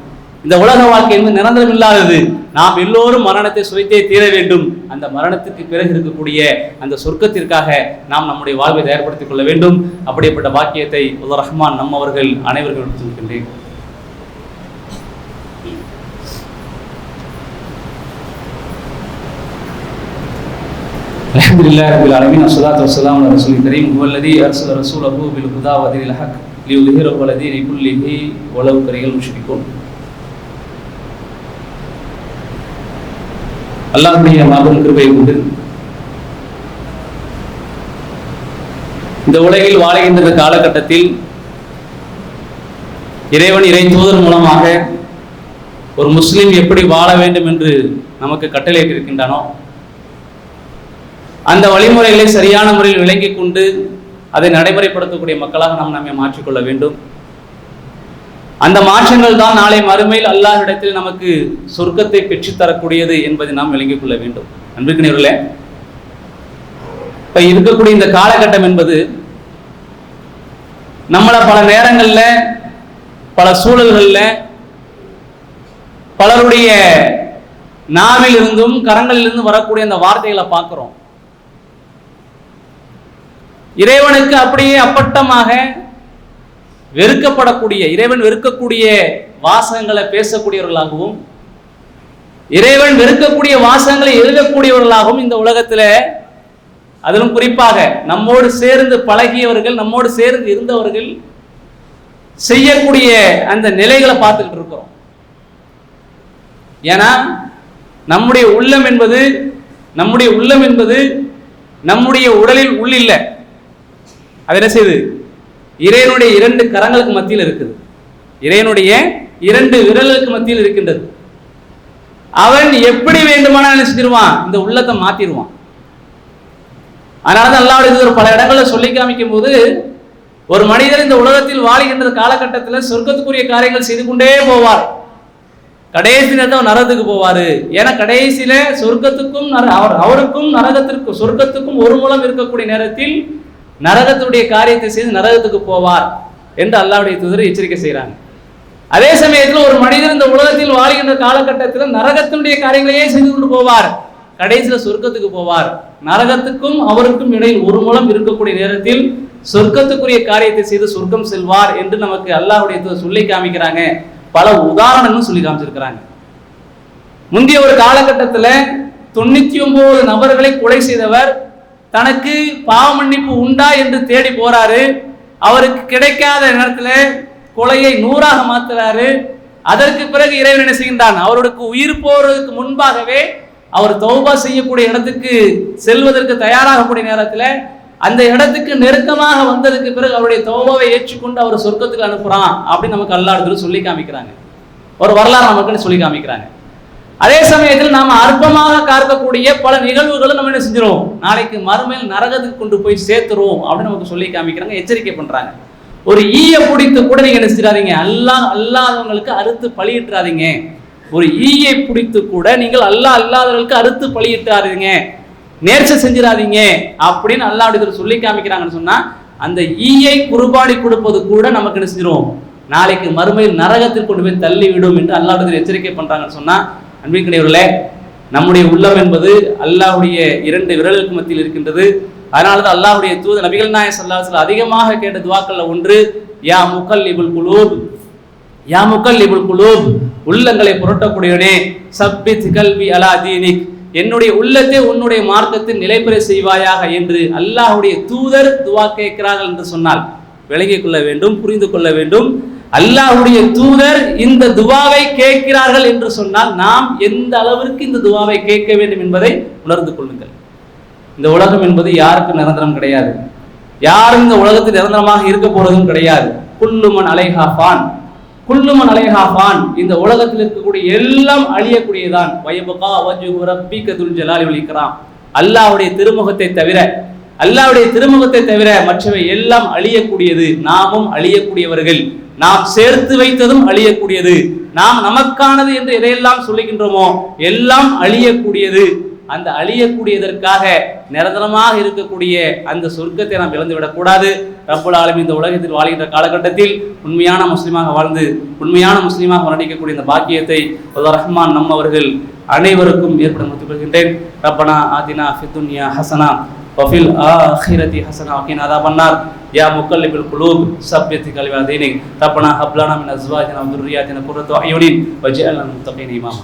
இந்த உலக வாழ்க்கை என்பது நிரந்தரம் இல்லாதது. நாம் எல்லோரும் மரணத்தை சுவைத்தே தீர வேண்டும். அந்த மரணத்துக்கு பிறகு இருக்கக்கூடிய அந்த சொர்க்கத்திற்காக நாம் நம்முடைய வாழ்வை தயார்படுத்திக் கொள்ள வேண்டும். அப்படிப்பட்ட பாக்கியத்தை உல் ரஹ்மான் நம்மவர்கள் அனைவர்கள் எடுத்துக்கின்றேன். அல்ஹம்துலில்லாஹி ரப்பில் ஆலமீன் வஸ்ஸலாத்து வஸ்ஸலாமு அலா ரசூலில் கரீம் ஹுவல்லதீ அர்ஸல ரசூலஹு பில் ஹுதா வ தீனில் ஹக் லியுத்ஹிரஹு அலா தீனி குல்லிஹி வலவ் கரிஹல் முஷ்ரிகூன். அல்லாஹ்வுடைய மாபெரும் கிருபையை கொண்டு இந்த உலகில் வாழுகின்ற காலகட்டத்தில் இறைவன் இறை தூதர் மூலமாக ஒரு முஸ்லிம் எப்படி வாழ வேண்டும் என்று நமக்கு கட்டளையிட்டிருக்கின்றானோ அந்த வழிமுறைகளை சரியான முறையில் விளங்கிக் கொண்டு அதை நடைமுறைப்படுத்தக்கூடிய மக்களாக நாம் நம்மை மாற்றிக்கொள்ள வேண்டும். அந்த மாற்றங்கள் தான் நாளை மறுமையில் அல்லாஹ்விடத்தில் நமக்கு சொர்க்கத்தை பெற்றுத்தரக்கூடியது என்பதை நாம் விளங்கிக் கொள்ள வேண்டும். அன்பிற்கினர்களே, இப்ப இருக்கக்கூடிய இந்த காலகட்டம் என்பது நம்மளை பல நேரங்கள்ல பல சூழல்கள்ல பலருடைய நாவில் இருந்தும் கரங்களிலிருந்து வரக்கூடிய அந்த வார்த்தைகளை பார்க்கிறோம். இறைவனுக்கு அப்படியே அப்பட்டமாக வெறுக்கப்படக்கூடிய, இறைவன் வெறுக்கக்கூடிய வாசகங்களை பேசக்கூடியவர்களாகவும் இறைவன் வெறுக்கக்கூடிய வாசகங்களை எழுதக்கூடியவர்களாகவும் இந்த உலகத்துல, அதிலும் குறிப்பாக நம்மோடு சேர்ந்து பழகியவர்கள், நம்மோடு சேர்ந்து இருந்தவர்கள் செய்யக்கூடிய அந்த நிலைகளை பார்த்துக்கிட்டு இருக்கிறோம். ஏன்னா நம்முடைய உள்ளம் என்பது நம்முடைய உடலில் உள்ளில்லை. அது என்ன செய்யுது? இறைவனுடைய 2 கரங்களுக்கு மத்தியில் இருக்குது. இறைவனுடைய 2 விரல்களுக்கு மத்தியில் இருக்கின்றது. அவன் எப்படி வேண்டுமானால் என்ன செஞ்சிருவான்? இந்த உள்ளத்தை மாத்திடுவான். அதனாலதான் அல்லாஹ்வுடைய பல இடங்களை சொல்லி காமிக்கும் போது, ஒரு மனிதர் இந்த உலகத்தில் வாழுகின்ற காலகட்டத்தில் சொர்க்கத்துக்குரிய காரியங்கள் செய்து கொண்டே போவார். கடைசி நேரத்தில் நரகத்துக்கு போவாரு. ஏன்னா கடைசியில சொர்க்கத்துக்கும் அவருக்கும் நரகத்திற்கும் சொர்க்கத்துக்கும் ஒரு மூலம் இருக்கக்கூடிய நேரத்தில் நரகத்துடைய காரியத்தை செய்து நரகத்துக்கு போவார் என்று அல்லாஹ்வுடைய தூதர் எச்சரிக்கை செய்கிறாங்க. அதே சமயத்தில் ஒரு மனிதர் இந்த உலகத்தில் வாழ்கின்ற காலகட்டத்தில் நரகத்தினுடைய காரியங்களையே செய்து கொண்டு போவார். கடைசியில் சொர்க்கத்துக்கு போவார். நரகத்துக்கும் அவருக்கும் இடையில் ஒரு மூலம் இருக்கக்கூடிய நேரத்தில் சொர்க்கத்துக்குரிய காரியத்தை செய்து சொர்க்கம் செல்வார் என்று நமக்கு அல்லாஹ்வுடைய தூதர் சொல்லி காமிக்கிறாங்க. பல உதாரணங்களும் சொல்லி காமிச்சிருக்கிறாங்க. முந்தைய ஒரு காலகட்டத்தில் 99 நபர்களை கொலை செய்தவர் தனக்கு பாவ மன்னிப்பு உண்டா என்று தேடி போறாரு. அவருக்கு கிடைக்காத நேரத்தில் கொலையை 100ஆக மாத்துறாரு. அதற்கு பிறகு இறைவன் என்ன செய்கின்றான்? அவருக்கு உயிர் போறதுக்கு முன்பாகவே அவர் தௌபா செய்யக்கூடிய இடத்துக்கு செல்வதற்கு தயாராகக்கூடிய நேரத்தில் அந்த இடத்துக்கு நெருக்கமாக வந்ததுக்கு பிறகு அவருடைய தௌபாவை ஏற்றுக்கொண்டு அவர் சொர்க்கத்துக்கு அனுப்புறான் அப்படின்னு நமக்கு அல்லாஹ் சொல்லி காமிக்கிறாங்க. ஒரு வரலாறு நமக்கு சொல்லி காமிக்கிறாங்க. அதே சமயத்தில் நாம் அற்பமாக பார்க்கக்கூடிய பல நிகழ்வுகளும் நம்ம என்ன செஞ்சிடும்? நாளைக்கு மறுமையில் நரகத்துக்கு கொண்டு போய் சேர்த்துரும் அப்படின்னு நமக்கு சொல்லி காமிக்கிறாங்க, எச்சரிக்கை பண்றாங்க. ஒரு ஈய பிடித்து கூட நீங்க என்ன செஞ்சிடாதீங்க, அல்லாதவங்களுக்கு அறுத்து பலியிட்டுறாதீங்க. ஒரு ஈயை பிடித்து கூட நீங்கள் அல்லாதவர்களுக்கு அறுத்து பலியிட்டாதீங்க, நேர்ச்சை செஞ்சிடாதீங்க அப்படின்னு அல்லாஹ்வுடைய சொல்லி காமிக்கிறாங்கன்னு சொன்னா, அந்த ஈயை குர்பானி கொடுப்பது கூட நமக்கு என்ன செஞ்சிடும்? நாளைக்கு மறுமையில் நரகத்தில் கொண்டு போய் தள்ளி விடும் என்று அல்லாஹ்வுடைய எச்சரிக்கை பண்றாங்கன்னு சொன்னா, அன்பிற்குரியவர்களே, நம்முடைய உள்ளம் என்பது அல்லாஹ்வுடைய 2 விரலுக்கு மத்தியில் இருக்கின்றது. அதனாலதான் அல்லாஹ்வுடைய தூதர் நபிகள் நாயகம் ஸல்லல்லாஹு அலைஹி வஸல்லம் அதிகமாக கேட்ட துஆக்கள்ல ஒன்று, யா முகல்லிபுல் குலூப், யா முகல்லிபுல் குலூப், உள்ளங்களை புரட்டக்கூடியவனே, சப்பித் கல்வி அலா தீனிக், என்னுடைய உள்ளத்தை உன்னுடைய மார்க்கத்தில் நிலைபெற செய்வாயாக என்று அல்லாஹ்வுடைய தூதர் துஆ கேட்கிறார்கள் என்று சொன்னால் விளங்கிக் கொள்ள வேண்டும், புரிந்து கொள்ள வேண்டும். அல்லாஹ்வுடைய தூதர் இந்த துவாவை கேட்கிறார்கள் என்று சொன்னால் நாம் எந்த அளவிற்கு இந்த துவாவை கேட்க வேண்டும் என்பதை உணர்ந்து கொள்ளுங்கள். இந்த உலகம் என்பது யாருக்கு நிரந்தரம் கிடையாது. யாரும் இந்த உலகத்தில் நிரந்தரமாக இருக்க போறதும் கிடையாது. குல்லுமன் அலைஹா ஃபான், குல்லுமன் அலைஹா ஃபான், இந்த உலகத்தில் இருக்கக்கூடிய எல்லாம் அழியக்கூடியதான். வயபகா வஜ்ஹு ரப்பிக துல் ஜலாலி வல் இக்ராம், அல்லாஹ்வுடைய திருமுகத்தை தவிர, அல்லாஹ்வுடைய திருமுகத்தை தவிர மற்றவை எல்லாம் அழியக்கூடியது, நாமும் அழியக்கூடியவர்கள். நாம் சேர்த்து வைத்ததும் அழியக்கூடியது, நாம் நமக்கானது என்று எதையெல்லாம் சொல்லுகின்றோமோ எல்லாம் அழியக்கூடியது. அந்த அழியக்கூடியதற்காக நிரந்தரமாக இருக்கக்கூடிய அந்த சொர்க்கத்தை நாம் இழந்துவிடக் கூடாது. ரப்புல் ஆலமீன் இந்த உலகத்தில் வாழ்கின்ற காலகட்டத்தில் உண்மையான முஸ்லீமாக வாழ்ந்து உண்மையான முஸ்லீமாக வர்ணிக்கக்கூடிய இந்த பாக்கியத்தை அல்லாஹ் ரஹ்மான் நம் அவர்கள் அனைவருக்கும் ஏற்படுத்தி கொள்கின்றேன். ரப்பனா ஆதினா ஃபித் துன்யா ஹஸனா வஃபில் ஆஹிரதி ஹஸனா வகினா அஸாபன்னார். யா முகல்லிபில் குலூப் ஸப்பித் கல்வி தீனிக். ரப்பனா ஹப் லனா மின் அஸ்வாஜினா வ ذُرِّيَّاتِنَا قُرَّةَ أَعْيُنٍ وَاجْعَلْنَا لِلْمُتَّقِينَ இமாமா.